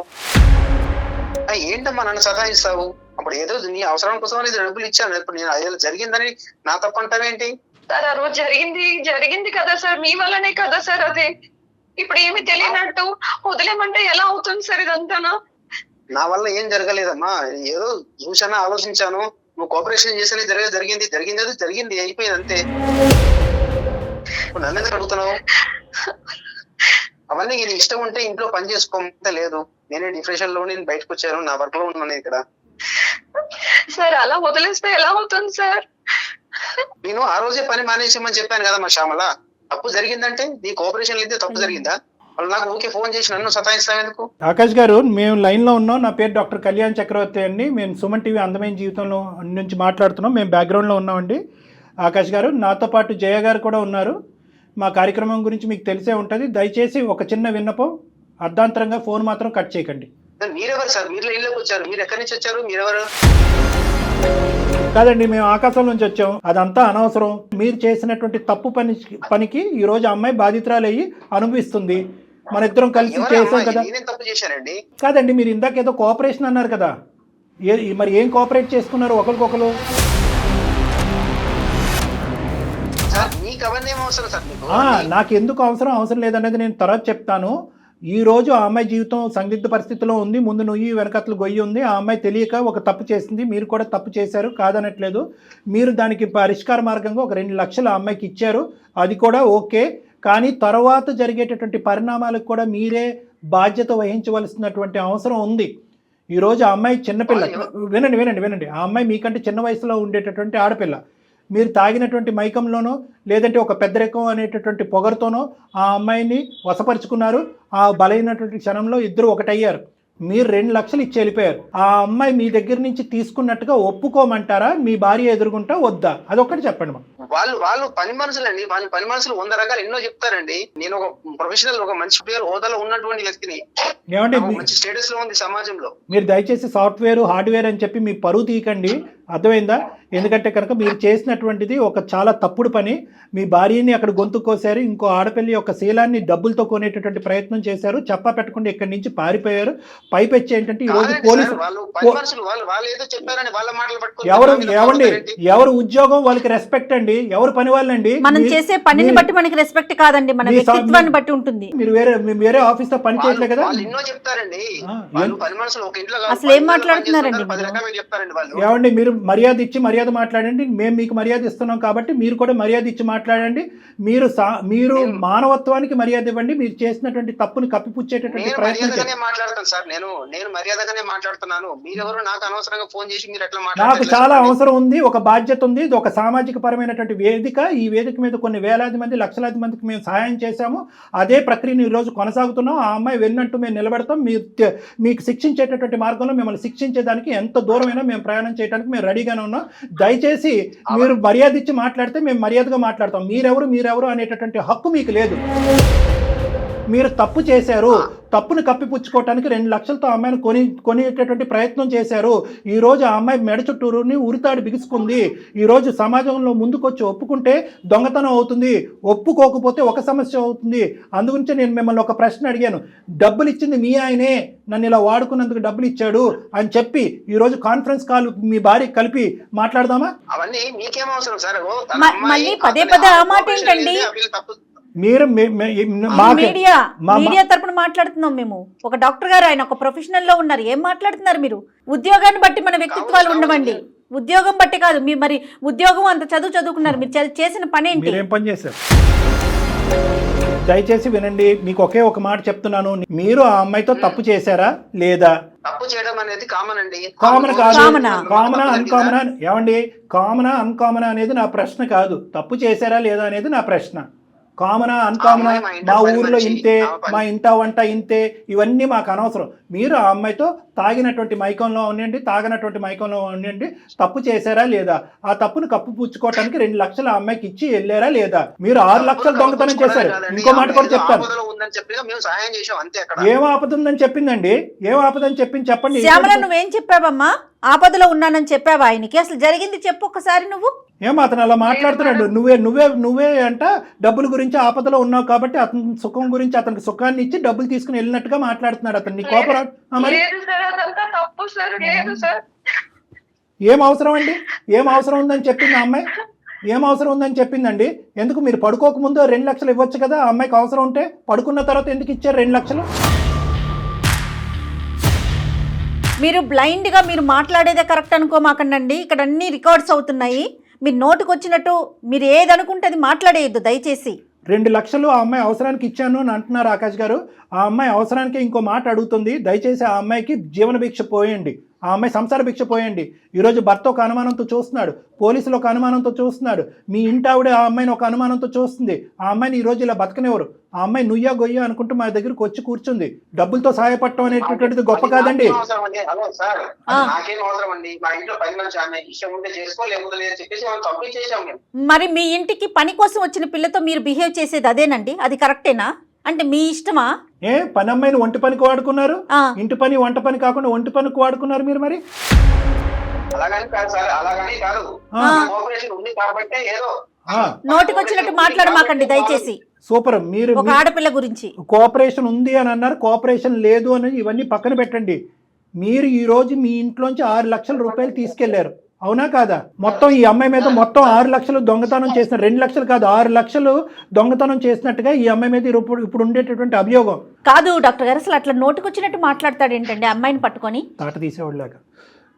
ఏంటమ్మా నన్ను సతాయిస్తావు? అప్పుడు ఏదో నీ అవసరం కోసం అనేది డబ్బులు ఇచ్చాను, ఇప్పుడు నేను అదే జరిగిందని నా తప్పు అంటావేంటి? సార్ ఆ రోజు జరిగింది కదా సార్, మీ వల్లనే కదా సార్. అదే ఇప్పుడు ఏమి తెలియనట్టు వదిలేమంటే ఎలా అవుతుంది సార్ ఇదంతానా? నా వల్ల ఏం జరగలేదమ్మా, ఏదో చూసాను, ఆలోచించాను. నువ్వు కోఆపరేషన్ చేస్తేనే జరిగింది అయిపోయింది అంతే. నన్ను ఎందుకు అడుగుతున్నావు? అవన్నీ నేను ఇష్టం ఉంటే ఇంట్లో పని చేసుకోమంటే లేదు. నేనే డిప్రెషన్ లో నేను బయటకు వచ్చాను, నా వర్క్ లో ఉన్నాను ఇక్కడ. సార్ అలా వదిలేస్తే ఎలా అవుతుంది సార్? నేను ఆ రోజే పని మానేసామని చెప్పాను కదా మా శ్యామల. తప్పు జరిగిందంటే నీ కోఆపరేషన్ అయితే తప్పు జరిగిందా? వాళ్ళు నాకు ఊకే ఫోన్ చేసి నన్ను సతాయిస్తావు ఎందుకు? ఆకాష్ గారు, మేము లైన్ లో ఉన్నాం. నా పేరు డాక్టర్ కళ్యాణ్ చక్రవర్తి అండి. మేము సుమన్ టీవీ అందమైన జీవితంలో నుంచి మాట్లాడుతున్నాం. మేము బ్యాక్గ్రౌండ్ లో ఉన్నామండి. ఆకాష్ గారు, నాతో పాటు జయ గారు కూడా ఉన్నారు. మా కార్యక్రమం గురించి మీకు తెలిసే ఉంటుంది. దయచేసి ఒక చిన్న విన్నపం, అర్ధాంతరంగా ఫోన్ మాత్రం కట్ చేయకండి. మీరెవరు సార్? మీరు ఇళ్ళకి వచ్చారు, మీరు ఎక్కడి నుంచి వచ్చారు, మీరెవరు? కాదండి, మేము ఆకాశం నుంచి వచ్చాం, అదంతా అనవసరం. మీరు చేసినటువంటి తప్పు పనికి ఈ రోజు అమ్మాయి బాధితురాలయ్యి అనుభవిస్తుంది. మన ఇద్దరం కలిసి చేసాం కదా. నేనేం తప్పు చేశానండి? కాదండి, మీరు ఇందాక ఏదో కోఆపరేషన్ అన్నారు కదా, మరి ఏం కోఆపరేట్ చేసుకున్నారు ఒకరికొకరు? మీకు అవన్నీ ఏం అవసరం సార్? మీకు నాకు ఎందుకు అవసరం లేదనేది నేను తర్వాత చెప్తాను. ఈ రోజు ఆ అమ్మాయి జీవితం సందిగ్ధ పరిస్థితిలో ఉంది. ముందు నుయ్యి వెనకట్లు గొయ్యి ఉంది. ఆ అమ్మాయి తెలియక ఒక తప్పు చేసింది. మీరు కూడా తప్పు చేశారు, కాదనట్లేదు. మీరు దానికి పరిష్కార మార్గంగా ఒక 2 లక్షలు ఆ అమ్మాయికి ఇచ్చారు, అది కూడా ఓకే. కానీ తర్వాత జరిగేటటువంటి పరిణామాలకు కూడా మీరే బాధ్యత వహించవలసినటువంటి అవసరం ఉంది. ఈరోజు ఆ అమ్మాయి చిన్నపిల్ల. వినండి. ఆ అమ్మాయి మీకంటే చిన్న వయసులో ఉండేటటువంటి ఆడపిల్ల. మీరు తాగినటువంటి మైకంలోనో లేదంటే ఒక పెద్దరికం అనేటటువంటి పొగరుతోనో ఆ అమ్మాయిని వశపరుచుకున్నారు. ఆ బలైనటువంటి క్షణంలో ఇద్దరు ఒకటయ్యారు. మీరు 2 లక్షలు ఇచ్చి వెళ్ళిపోయారు. ఆ అమ్మాయి మీ దగ్గర నుంచి తీసుకున్నట్టుగా ఒప్పుకోమంటారా? మీ భార్య ఎదురుగుంటా వద్దా? అదొక్కటి చెప్పండి. వాళ్ళు పని మనుషులండి. వాళ్ళు పని మనుషులు 100 రకాలు ఎన్నో చెప్తారండి. నేను ఒక ప్రొఫెషనల్, ఒక మంచి పేరు హోదాలో ఉన్నటువంటి వ్యక్తిని, మంచి స్టేటస్ లో ఉంది సమాజంలో. మీరు దయచేసి సాఫ్ట్వేర్ హార్డ్వేర్ అని చెప్పి మీ పరువు తీయకండి, అర్థమైందా? ఎందుకంటే కనుక మీరు చేసినటువంటిది ఒక చాలా తప్పుడు పని. మీ భార్యని అక్కడ గొంతు కోసారు, ఇంకో ఆడపిల్లి యొక్క శీలాన్ని డబ్బులతో కొనేటటువంటి ప్రయత్నం చేశారు, చెప్పా పెట్టకుండా ఇక్కడి నుంచి పారిపోయారు. పైపెచ్చి ఏంటంటే ఈ రోజు పోలీసు ఎవరు ఉద్యోగం వాళ్ళకి రెస్పెక్ట్ అండి, ఎవరు పని వాళ్ళండి. మనం చేసే పనిని బట్టి మనకి రెస్పెక్ట్ కాదండి, మన వ్యక్తిత్వాన్ని బట్టి ఉంటుంది. మీరు వేరే ఆఫీస్ తో పని చేయట్లే కదా. అసలు ఏం మాట్లాడుతున్నారండి? ఏమండి, మీరు మర్యాద ఇచ్చి మర్యాద మాట్లాడండి. మేము మీకు మర్యాద ఇస్తున్నాం కాబట్టి మీరు కూడా మర్యాద ఇచ్చి మాట్లాడండి. మీరు మానవత్వానికి మర్యాద ఇవ్వండి. మీరు చేసినటువంటి తప్పుని కప్పిపుచ్చేటటువంటి ప్రయత్నం మాట్లాడతాను సార్. నేను మర్యాదగానే మాట్లాడుతున్నాను. మీరెవరు నాకు అనవసరంగా ఫోన్ చేసి మీరు ఎట్లా నాకు చాలా అవసరం ఉంది, ఒక బాధ్యత ఉంది. ఇది ఒక సామాజిక పరమైనటువంటి వేదిక. ఈ వేదిక మీద కొన్ని వేలాది మంది, లక్షలాది మందికి మేము సహాయం చేశాము. అదే ప్రక్రియను ఈ రోజు కొనసాగుతున్నాం. ఆ అమ్మాయి వెన్నట్టు మేము నిలబడతాం. మీకు శిక్షించేటటువంటి మార్గంలో మిమ్మల్ని శిక్షించేదానికి ఎంత దూరమైనా మేము ప్రయాణం చేయడానికి మేము రెడీగానే ఉన్నాం. దయచేసి మీరు మర్యాద ఇచ్చి మాట్లాడితే మేము మర్యాదగా మాట్లాడతాం. మీరెవరు అనేటటువంటి హక్కు మీకు లేదు. మీరు తప్పు చేశారు, తప్పును కప్పిపుచ్చుకోవటానికి 2 లక్షలతో అమ్మాయిని కొనేటటువంటి ప్రయత్నం చేశారు. ఈరోజు ఆ అమ్మాయి మెడ చుట్టూరుని ఉరితాడు బిగుసుకుంది. ఈరోజు సమాజంలో ముందుకొచ్చి ఒప్పుకుంటే దొంగతనం అవుతుంది, ఒప్పుకోకపోతే ఒక సమస్య అవుతుంది. అందుగురించి నేను మిమ్మల్ని ఒక ప్రశ్న అడిగాను. డబ్బులు ఇచ్చింది మీ ఆయనే, నన్ను ఇలా వాడుకున్నందుకు డబ్బులు ఇచ్చాడు అని చెప్పి ఈరోజు కాన్ఫరెన్స్ కాల్ మీ భార్య కలిపి మాట్లాడదామా? అవన్నీ మీకేం అవసరం సార్? మళ్ళీ పదే ఆ మాట ఏంటండి? మీరు మీడియా తరపున మాట్లాడుతున్నాం మేము. ఒక డాక్టర్ గారు, ఆయన ఒక ప్రొఫెషనల్ లో ఉన్నారు. ఏం మాట్లాడుతున్నారు మీరు? ఉద్యోగాన్ని బట్టి మన వ్యక్తిత్వాలు ఉండవండి. ఉద్యోగం బట్టి కాదు. మరి ఉద్యోగం అంత చదువుకున్నారు, మీరు చేసిన పని ఏంటి? మీరేం పని చేశారు? దయచేసి వినండి, మీకు ఒకే ఒక మాట చెప్తున్నాను. మీరు ఆ అమ్మాయితో తప్పు చేశారా లేదా? తప్పు చేయడం అనేది కామన్ అండి. కామన్ కాదు, కామనా అన్కామనా? ఏమండి, కామనా అన్కామనా అనేది నా ప్రశ్న కాదు. తప్పు చేశారా లేదా అనేది నా ప్రశ్న. కామనా అన్కామనా, మా ఊర్లో ఇంతే, మా ఇంటా వంట ఇంతే, ఇవన్నీ మాకు అనవసరం. మీరు ఆ అమ్మాయితో తాగినటువంటి మైకంలో ఉండండి, తప్పు చేశారా లేదా? ఆ తప్పును కప్పిపుచ్చుకోవటానికి 2 లక్షలు ఆ అమ్మాయికి ఇచ్చి వెళ్ళారా లేదా? మీరు 6 లక్షలు దొంగతనం చేశారు. ఇంకో మాట కూడా చెప్తాను. ఏం ఆపద ఉందని చెప్పిందండి? ఏం ఆపదని చెప్పండి. శ్యామల, నువ్వేం చెప్పావమ్మా? ఆపదలో ఉన్నానని చెప్పావా ఆయనకి? అసలు జరిగింది చెప్పు ఒక్కసారి. నువ్వు అతను అలా మాట్లాడుతున్నాడు. నువ్వే అంట డబ్బుల గురించి ఆపదలో ఉన్నావు కాబట్టి అతని సుఖం గురించి అతనికి సుఖాన్ని ఇచ్చి డబ్బులు తీసుకుని వెళ్ళినట్టుగా మాట్లాడుతున్నాడు. అతన్ని కోపరా? ఏం అవసరం అండి? ఏం అవసరం ఉందని చెప్పింది ఆ అమ్మాయి? ఏం అవసరం ఉందని చెప్పిందండి? ఎందుకు మీరు పడుకోకముందు 2 లక్షలు ఇవ్వచ్చు కదా ఆ అమ్మాయికి అవసరం ఉంటే? పడుకున్న తర్వాత ఎందుకు ఇచ్చారు 2 లక్షలు? మీరు బ్లైండ్గా మీరు మాట్లాడేదే కరెక్ట్ అనుకోమాకండి. ఇక్కడ అన్ని రికార్డ్స్ అవుతున్నాయి. మీరు నోటుకు వచ్చినట్టు మీరు ఏదనుకుంటే అది మాట్లాడేయద్దు దయచేసి. 2 లక్షలు ఆ అమ్మాయి అవసరానికి ఇచ్చాను అని అంటున్నారు ఆకాష్ గారు. ఆ అమ్మాయి అవసరానికి ఇంకో మాట అడుగుతుంది. దయచేసి ఆ అమ్మాయికి జీవన భిక్ష పోయండి, ఆ అమ్మాయి సంసార భిక్ష పోయండి. ఈరోజు భర్త ఒక అనుమానంతో చూస్తున్నాడు, పోలీసులు ఒక అనుమానంతో చూస్తున్నాడు, మీ ఇంటావిడే ఆ అమ్మాయిని ఒక అనుమానంతో చూస్తుంది. ఆ అమ్మాయిని ఈరోజు ఇలా బతకనేవారు. ఆ అమ్మాయి నుయ్యా గొయ్యా అనుకుంటూ మా దగ్గరకు వచ్చి కూర్చుంది. డబ్బులతో సహాయపడటం అనేటటువంటిది గొప్ప కాదండి. మరి మీ ఇంటికి పని కోసం వచ్చిన పిల్లతో మీరు బిహేవ్ చేసేది అదేనండి? అది కరెక్టేనా? అంటే మీ ఇష్టమా? ఏ పని అమ్మాయిని ఒంటి పనికి వాడుకున్నారు, ఆ, ఇంటి పని వంట పని కాకుండా ఒంటి పనికి వాడుకున్నారు మీరు మరి. అలాగని కాదు సార్, అలాగని కాదు. ఆ. కోఆపరేషన్ ఉంది కాబట్టి ఏదో ఆ, నోటికొచ్చినట్టు మాట్లాడమాకండి దయచేసి. సూపర్. మీరు ఒక ఆడపిల్ల గురించి కోఆపరేషన్ ఉంది అని అన్నారు, కోఆపరేషన్ లేదు అని ఇవన్నీ పక్కన పెట్టండి. మీరు ఈ రోజు మీ ఇంట్లోంచి 6 లక్షల రూపాయలు తీసుకెళ్లారు, అవునా కాదా? మొత్తం ఈ అమ్మాయి మీద మొత్తం 6 లక్షలు దొంగతనం చేసిన, 2 లక్షలు కాదు 6 లక్షలు దొంగతనం చేసినట్టుగా ఈ అమ్మాయి మీద ఇప్పుడు ఉండేటటువంటి అభియోగం. కాదు డాక్టర్ గారు, అసలు అట్లా నోటికొచ్చినట్టు మాట్లాడతాడు ఏంటండి అమ్మాయిని పట్టుకొని? తాట తీసేవాళ్ళలాగా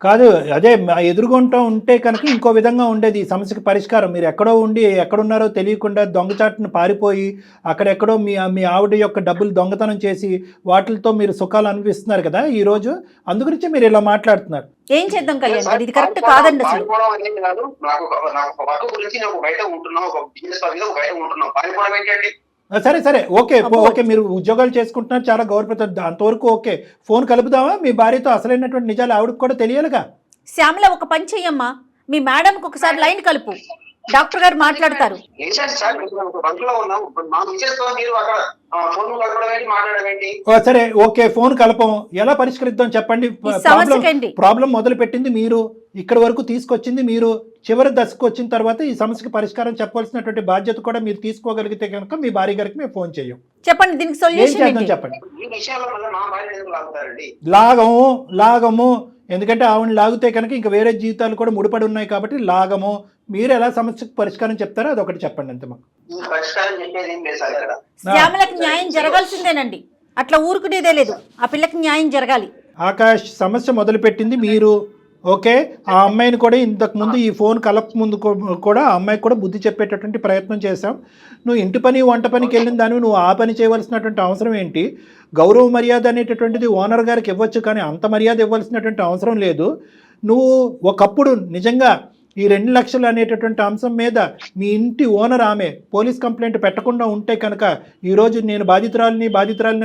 కాదు, అదే ఎదురుగుంటూ ఉంటే కనుక ఇంకో విధంగా ఉండేది ఈ సమస్యకి పరిష్కారం. మీరు ఎక్కడో ఉండి ఎక్కడున్నారో తెలియకుండా దొంగచాటును పారిపోయి అక్కడెక్కడో మీ ఆవిడ యొక్క డబ్బులు దొంగతనం చేసి వాటితో మీరు సుఖాలు అనిపిస్తున్నారు కదా ఈ రోజు, అందుగురించి మీరు ఇలా మాట్లాడుతున్నారు. ఏం చేద్దాం కళ్యాణ్ గారు, ఇది కరెక్ట్ కాదండి అసలు. పారిపోవడం అనేది కాదు. నాకు ఒక వర్క్ గురించి నేను బయట ఉంటున్నాను, ఒక బిజినెస్ మీద బయట ఉంటున్నాను. పారిపోవడం ఏంటండి? సరే సరే ఓకే ఓకే, మీరు ఉద్యోగాలు చేసుకుంటున్నారు, చాలా గౌరవప్రదం, అంతవరకు ఓకే. ఫోన్ కలుపుదామా? మీ భార్యతో అసలైనటువంటి నిజాలు ఆవిడకి కూడా తెలియాలిగా. శ్యామల, ఒక పని చెయ్యమ్మా, మీ మేడంకి ఒకసారి లైన్ కలుపు, డాక్టర్ గారు మాట్లాడతారు. ఏంటంటే సార్, ఒక వర్క్ లో ఉన్నాం, మా విషయంతో మీరు అక్కడ ఫోన్ కలపడం ఏంటి, మాట్లాడడం ఏంటి? సరే ఓకే, ఫోన్ కలపం, ఎలా పరిష్కరిద్దాం చెప్పండి. ప్రాబ్లం మొదలు పెట్టింది మీరు, ఇక్కడ వరకు తీసుకొచ్చింది మీరు, చివరి దశకు వచ్చిన తర్వాత ఈ సమస్యకి పరిష్కారం చెప్పాల్సినటువంటి బాధ్యత కూడా మీరు తీసుకోగలిగితే కనుక మీ భార్య గారికి మేము ఫోన్ చేయం. చెప్పండి దీనికి సొల్యూషన్ ఏంటి? చెప్పండి. ఈ విషయంలో మళ్ళీ మా భార్య ఎందుకు లాగుతారండి? లాగము ఎందుకంటే ఆవిడ లాగితే కనుక ఇంకా వేరే జీవితాలు కూడా ముడిపడి ఉన్నాయి కాబట్టి లాగము. మీరు ఎలా సమస్యకు పరిష్కారం చెప్తారో అదొకటి చెప్పండి అంతే. మాకు ఈ పరిష్కారం చెప్పేది ఏం లేదు సార్ ఇక్కడ. శ్యామలకి న్యాయం జరగాల్సిందేనండి, అట్లా ఊరుకునేదే లేదు, ఆ పిల్లకి న్యాయం జరగాలి. ఆకాష్, సమస్య మొదలుపెట్టింది మీరు, ఓకే. ఆ అమ్మాయిని కూడా ఇంతకు ముందు ఈ ఫోన్ కలప ముందు కూడా ఆ అమ్మాయికి కూడా బుద్ధి చెప్పేటటువంటి ప్రయత్నం చేశాం. నువ్వు ఇంటి పని వంట పనికి వెళ్ళిన దానివి నువ్వు ఆ పని చేయవలసినటువంటి అవసరం ఏంటి? గౌరవ మర్యాద అనేటటువంటిది ఓనర్ గారికి ఇవ్వచ్చు, కానీ అంత మర్యాద ఇవ్వాల్సినటువంటి అవసరం లేదు. నువ్వు ఒకప్పుడు నిజంగా ఈ 2 లక్షలు అనేటటువంటి అంశం మీద మీ ఇంటి ఓనర్ ఆమె పోలీస్ కంప్లైంట్ పెట్టకుండా ఉంటే కనుక ఈరోజు నేను బాధితురాలిని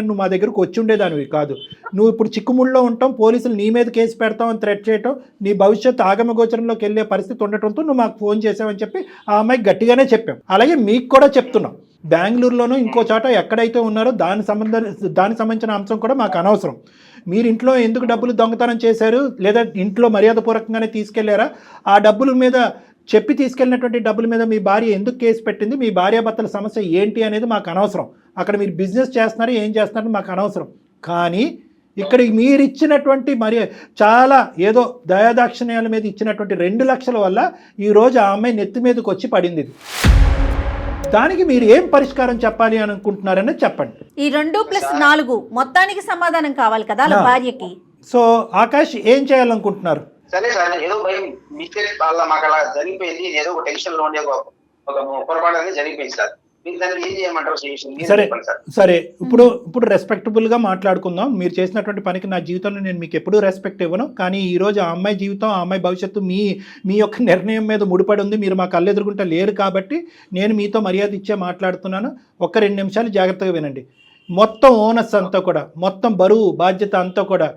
నువ్వు మా దగ్గరకు వచ్చి ఉండేదానివి కాదు. నువ్వు ఇప్పుడు చిక్కుముళ్ళలో ఉంటాం, పోలీసులు నీ మీద కేసు పెడతాం అని థ్రెట్ చేయటం, నీ భవిష్యత్తు ఆగమగోచరంలోకి వెళ్ళే పరిస్థితి ఉండటంతో నువ్వు మాకు ఫోన్ చేసావని చెప్పి ఆ అమ్మాయికి గట్టిగానే చెప్పాం. అలాగే మీకు కూడా చెప్తున్నాం, బెంగళూరులోనూ ఇంకో చోట ఎక్కడైతే ఉన్నారో దానికి సంబంధించిన అంశం కూడా మాకు అనవసరం. మీరు ఇంట్లో ఎందుకు డబ్బులు దొంగతనం చేశారు, లేదా ఇంట్లో మర్యాదపూర్వకంగానే తీసుకెళ్లారా, ఆ డబ్బుల మీద చెప్పి తీసుకెళ్ళినటువంటి డబ్బుల మీద మీ భార్య ఎందుకు కేసు పెట్టింది, మీ భార్యాభర్తల సమస్య ఏంటి అనేది మాకు అనవసరం. అక్కడ మీరు బిజినెస్ చేస్తున్నారు, ఏం చేస్తున్నారు మాకు అనవసరం. కానీ ఇక్కడ మీరు ఇచ్చినటువంటి మరి చాలా ఏదో దయాదాక్షిణ్యాల మీద ఇచ్చినటువంటి 2 లక్షల వల్ల ఈరోజు ఆ అమ్మాయి నెత్తి మీదకి వచ్చి పడింది. దానికి మీరు ఏం పరిష్కారం చెప్పాలి అని అనుకుంటున్నారని చెప్పండి. ఈ 2+4 మొత్తానికి సమాధానం కావాలి కదా అలా భార్యకి. సో ఆకాష్, ఏం చేయాలనుకుంటున్నారు? సరే సార్, ఏదో భయం మిస్టేక్ వల్ల మాకు అలా జరిగిపోయింది, ఏదో ఒక టెన్షన్ లో ఉండే ఒక పొరపాటు అనేది జరిగిపోయింది సార్. మీరు దాన్ని ఏం చేయమంటారు? సరే ఇప్పుడు రెస్పెక్టబుల్ గా మాట్లాడుకుందాం. మీరు చేసినటువంటి పనికి నా జీవితంలో నేను మీకు ఎప్పుడూ రెస్పెక్ట్ ఇవ్వను, కానీ ఈ రోజు ఆ అమ్మాయి జీవితం, ఆ అమ్మాయి భవిష్యత్తు మీ యొక్క నిర్ణయం మీద ముడిపడి ఉంది. మీరు మా కళ్ళు ఎదురుకుంటే లేరు కాబట్టి నేను మీతో మర్యాద ఇచ్చే మాట్లాడుతున్నాను. 1-2 నిమిషాలు జాగ్రత్తగా వినండి. మొత్తం ఓనర్స్ అంతా కూడా, మొత్తం బరువు బాధ్యత అంతా కూడా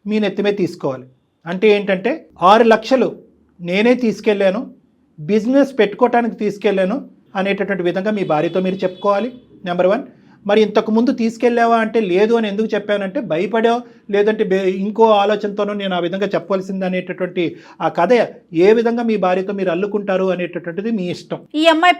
మీ నెత్తిమే తీసుకోవాలి. అంటే ఏంటంటే 6 లక్షలు నేనే తీసుకెళ్ళాను, బిజినెస్ పెట్టుకోవటానికి తీసుకెళ్ళాను అనేటటువంటి విధంగా మీ భార్యతో మీరు చెప్పుకోవాలి. నెంబర్ 1. మరి ఇంతకు ముందు తీసుకెళ్ళావా అంటే లేదు అని ఎందుకు చెప్పానంటే భయపడో లేదంటే ఇంకో ఆలోచనతోనో నేను ఆ విధంగా చెప్పవలసింది అనేటటువంటి ఆ కథ ఏ విధంగా మీ భార్యతో మీరు అల్లుకుంటారు అనేటటువంటిది మీ ఇష్టం. ఈ అమ్మాయి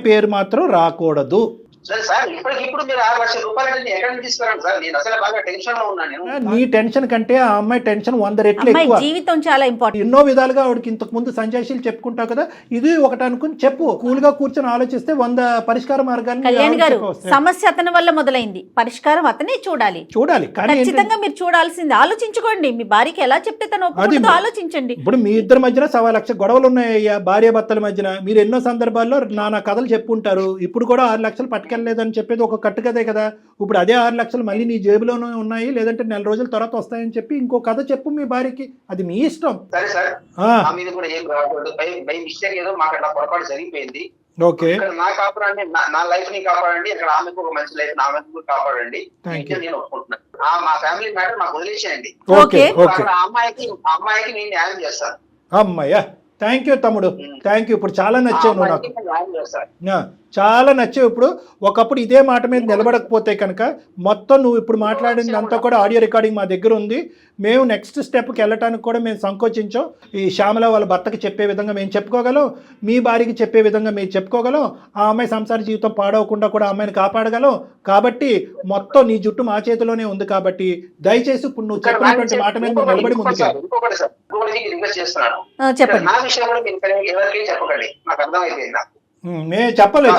పేరు మాత్రం రాకూడదు. సరే సార్, ఇప్పుడు మీరు 6 లక్షల రూపాయలు ఎక్కడ నుంచి తీసుకురండి సార్? నేను అసలు బాగా టెన్షన్ లో ఉన్నాను. నీ టెన్షన్ కంటే ఆ అమ్మాయి టెన్షన్ 100 రెట్లు ఎక్కువ. జీవితం చాలా ఇంపార్టెంట్. ఎన్నో విధాలుగా ఆవిడకి ఇంతకు ముందు సంజాయిషీలు చెప్పుకుంటావు కదా, ఇది ఒకటి అనుకుని చెప్పు. కూల్ గా కూర్చొని ఆలోచిస్తే 100 పరిష్కార మార్గాలు. కళ్యాణ్ గారు, సమస్య అతని వల్ల మొదలైంది, పరిష్కారం అతనే చూడాలి. కానీ ఖచ్చితంగా మీరు చూడాల్సింది. ఆలోచించుకోండి, మీ భార్యకి ఎలా చెప్తే తను ఆలోచించండి. ఇప్పుడు మీ ఇద్దరి మధ్యన 1.25 లక్ష గొడవలు ఉన్నాయ్యా, భార్య భర్తల మధ్యన. మీరు ఎన్నో సందర్భాల్లో నానా కథలు చెప్పుంటారు. ఇప్పుడు కూడా 6 లక్షలు పట్టుకెళ్ళలేదని చెప్పేది ఒక కట్టు కదే కదా. ఇప్పుడు అదే 6 లక్షలు మళ్ళీ నీ జేబులోనే ఉన్నాయి, లేదంటే 4 రోజుల తర్వాత వస్తాయని చెప్పి ఇంకో కథ చెప్పు మీ భార్యకి, అది మీ ఇష్టం. సరే సార్, బై మిస్టేక్ ఏదో మాకు అట్లా పొరపాటు జరిగిపోయింది. ఓకే, నా కాపాడండి, నా లైఫ్ ని కాపాడండి, ఇక్కడ ఆమెకు ఒక మంచి లైఫ్, నా ఆమెకు కాపాడండి. నేను ఒప్పుకుంటున్నాను. మా ఫ్యామిలీ మ్యాటర్ మాకు వదిలేసేయండి. అమ్మాయికి నేను న్యాయం చేస్తాను. అమ్మాయ్యా, థ్యాంక్ యూ తమ్ముడు, థ్యాంక్ యూ. ఇప్పుడు చాలా నచ్చావు నాకు. చాలా నచ్చావు. ఇప్పుడు ఒకప్పుడు ఇదే మాట మీద నిలబడకపోతే కనుక మొత్తం నువ్వు ఇప్పుడు మాట్లాడిందంతా కూడా ఆడియో రికార్డింగ్ మా దగ్గర ఉంది. మేము నెక్స్ట్ స్టెప్కి వెళ్ళటానికి కూడా మేము సంకోచించాం. ఈ శ్యామల వాళ్ళ భర్తకి చెప్పే విధంగా మేము చెప్పుకోగలం, మీ భార్యకి చెప్పే విధంగా మేము చెప్పుకోగలం, ఆ అమ్మాయి సంసార జీవితం పాడవకుండా కూడా ఆ అమ్మాయిని కాపాడగలం. కాబట్టి మొత్తం నీ జుట్టు మా చేతిలోనే ఉంది. కాబట్టి దయచేసి ఇప్పుడు నువ్వు చెప్పినటువంటి మాట మీద నువ్వు నిలబడి ముందుకెళ్ళు. ఇంకొకటి సార్, రిక్వెస్ట్ చేస్తున్నాను, చెప్పండి. నా విషయంలో మీరు ఎవరికి చెప్పకండి, నాకు అర్థమైపోయింది. నాకు నేను చెప్పలే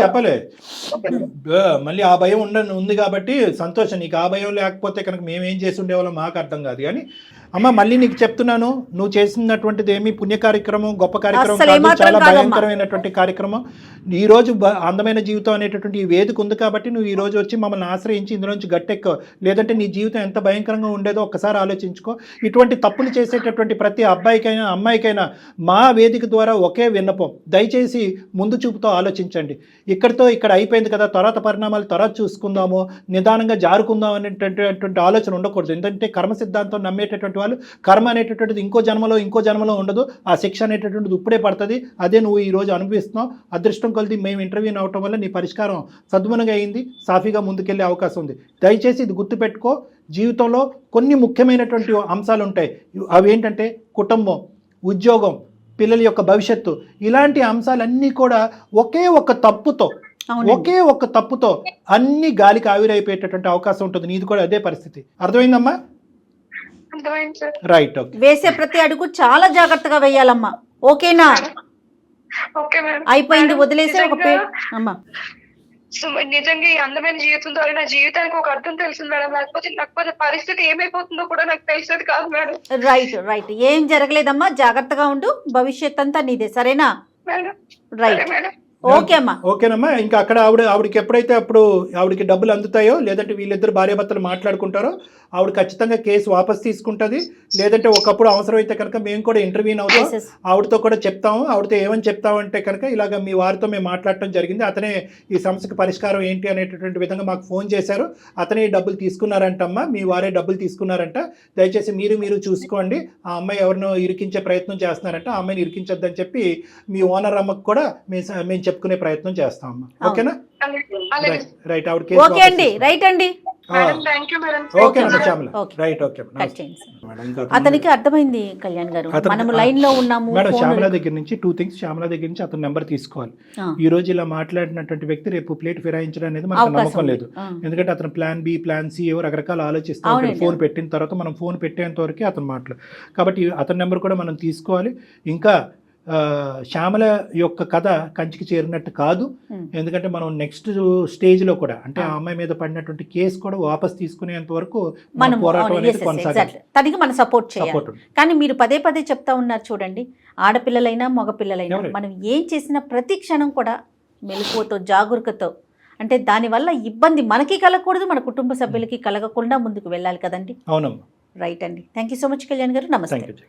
మళ్ళీ ఆ భయం ఉంది కాబట్టి సంతోషం. నీకు ఆ భయం లేకపోతే కనుక మేమేం చేసి ఉండేవాళ్ళం మాకు అర్థం కాదు. కానీ అమ్మ మళ్ళీ నీకు చెప్తున్నాను, నువ్వు చేసినటువంటిది ఏమి పుణ్య కార్యక్రమం, గొప్ప కార్యక్రమం కాదు, చాలా భయంకరమైనటువంటి కార్యక్రమం. ఈ రోజు అందమైన జీవితం అనేటటువంటి ఈ వేదిక ఉంది కాబట్టి నువ్వు ఈ రోజు వచ్చి మమ్మల్ని ఆశ్రయించి ఇందులో నుంచి గట్టెక్కో. లేదంటే నీ జీవితం ఎంత భయంకరంగా ఉండేదో ఒక్కసారి ఆలోచించుకో. ఇటువంటి తప్పులు చేసేటటువంటి ప్రతి అబ్బాయికైనా అమ్మాయికైనా మా వేదిక ద్వారా ఒకే విన్నపం, దయచేసి ముందు చూపుతో ఆలోచించండి. ఇక్కడ అయిపోయింది కదా, తర్వాత పరిణామాలు తర్వాత చూసుకుందాము, నిదానంగా జారుకుందాం అనేటటువంటి ఆలోచన ఉండకూడదు. ఎందుకంటే కర్మ సిద్ధాంతం నమ్మేటటువంటి వాళ్ళు కర్మ అనేటటువంటిది ఇంకో జన్మలో ఉండదు. ఆ శిక్ష అనేటటువంటిది ఇప్పుడే పడుతుంది. అదే నువ్వు ఈ రోజు అనుభవిస్తున్నావు. అదృష్టం కొలిది మేము ఇంటర్వ్యూ అవటం వల్ల నీ పరిష్కారం సద్గుణంగా అయింది, సాఫీగా ముందుకెళ్లే అవకాశం ఉంది. దయచేసి ఇది గుర్తుపెట్టుకో. జీవితంలో కొన్ని ముఖ్యమైనటువంటి అంశాలు ఉంటాయి. అవి ఏంటంటే కుటుంబం, ఉద్యోగం, పిల్లల యొక్క భవిష్యత్తు, ఇలాంటి అంశాలన్నీ కూడా ఒకే ఒక్క తప్పుతో అన్ని గాలికి ఆవిరైపోయేటటువంటి అవకాశం ఉంటుంది. నీది కూడా అదే పరిస్థితి. అర్థమైందమ్మా? రైట్. ఓకే. వేసే ప్రతి అడుగు చాలా జాగ్రత్తగా వేయాలమ్మా. ఓకేనా? Okay madam. అయిపోయింది, వదిలేసే ఒక అమ్మా. నిజంగా ఈ అందమైన జీవితం ద్వారా నా జీవితానికి ఒక అర్థం తెలిసింది మేడం. లేకపోతే పరిస్థితి ఏమైపోతుందో కూడా నాకు తెలిసేది కాదు మేడం. రైట్. ఏం జరగలేదమ్మా, జాగ్రత్తగా ఉండు. భవిష్యత్ అంతా నీదే, సరేనా? రైట్. ఓకే అమ్మా. ఓకేనమ్మా. ఇంకా అక్కడ ఆవిడకి ఎప్పుడైతే ఆవిడకి డబ్బులు అందుతాయో, లేదంటే వీళ్ళిద్దరు భార్యాభర్తలు మాట్లాడుకుంటారో, ఆవిడ ఖచ్చితంగా కేసు వాపస్ తీసుకుంటుంది. లేదంటే ఒకప్పుడు అవసరమైతే కనుక మేము కూడా ఇంటర్వ్యూ అవుతాం, ఆవిడతో కూడా చెప్తాము. ఆవిడతో ఏమని చెప్తామంటే కనుక ఇలాగ మీ వారితో మేము మాట్లాడటం జరిగింది, అతనే ఈ సమస్యకు పరిష్కారం ఏంటి అనేటటువంటి విధంగా మాకు ఫోన్ చేశారు, అతనే డబ్బులు తీసుకున్నారంటమ్మా, మీ వారే డబ్బులు తీసుకున్నారంట, దయచేసి మీరు చూసుకోండి, ఆ అమ్మాయి ఎవరినో ఇరికించే ప్రయత్నం చేస్తున్నారంట, ఆ అమ్మాయిని ఇరికించొద్దని చెప్పి మీ ఓనర్ అమ్మకు కూడా మేము చెప్పుకునే ప్రయత్నం చేస్తామమ్మా. ఓకేనా? రైట్. ఆవిడ కేసు ఓకే అండి. రైట్ అండి. అతనికి అర్థమైంది కళ్యాణ్ గారు, మనం లైన్ లో ఉన్నాము. మేడం శ్యామల దగ్గర నుంచి 2 things, శ్యామల దగ్గర నుంచి అతను నెంబర్ తీసుకోవాలి. ఈ రోజు ఇలా మాట్లాడినటువంటి వ్యక్తి రేపు ప్లేట్ ఫిరాయించడం అనేది మనకు నమ్మకం లేదు. ఎందుకంటే అతను ప్లాన్ బి, ప్లాన్ సి ఏవో రకరకాల ఆలోచిస్తాం. ఫోన్ పెట్టిన తర్వాత మనం ఫోన్ పెట్టేంత వరకు అతను కాబట్టి అతని నెంబర్ కూడా మనం తీసుకోవాలి. ఇంకా శ్యామల యొక్క కథ కంచికి చేరినట్టు కాదు. ఎందుకంటే మనం నెక్స్ట్ స్టేజ్ లో కూడా, అంటే ఆ అమ్మాయి మీద పడినటువంటి కేసు కూడా వాపస్ తీసుకునేంత వరకు మన పోరాటం అనేది కొనసాగాలి. తనకి మనం సపోర్ట్ చేయాలి. కానీ మీరు పదే చెప్తా ఉన్నారు చూడండి, ఆడపిల్లలైనా మగపిల్లలైనా మనం ఏం చేసిన ప్రతి క్షణం కూడా మెలకువతో, జాగరూకతో, అంటే దానివల్ల ఇబ్బంది మనకి కలగకూడదు, మన కుటుంబ సభ్యులకి కలగకుండా ముందుకు వెళ్ళాలి కదండి. అవునమ్మా. రైట్ అండి. Thank you so much Kalyan గారు. నమస్తే.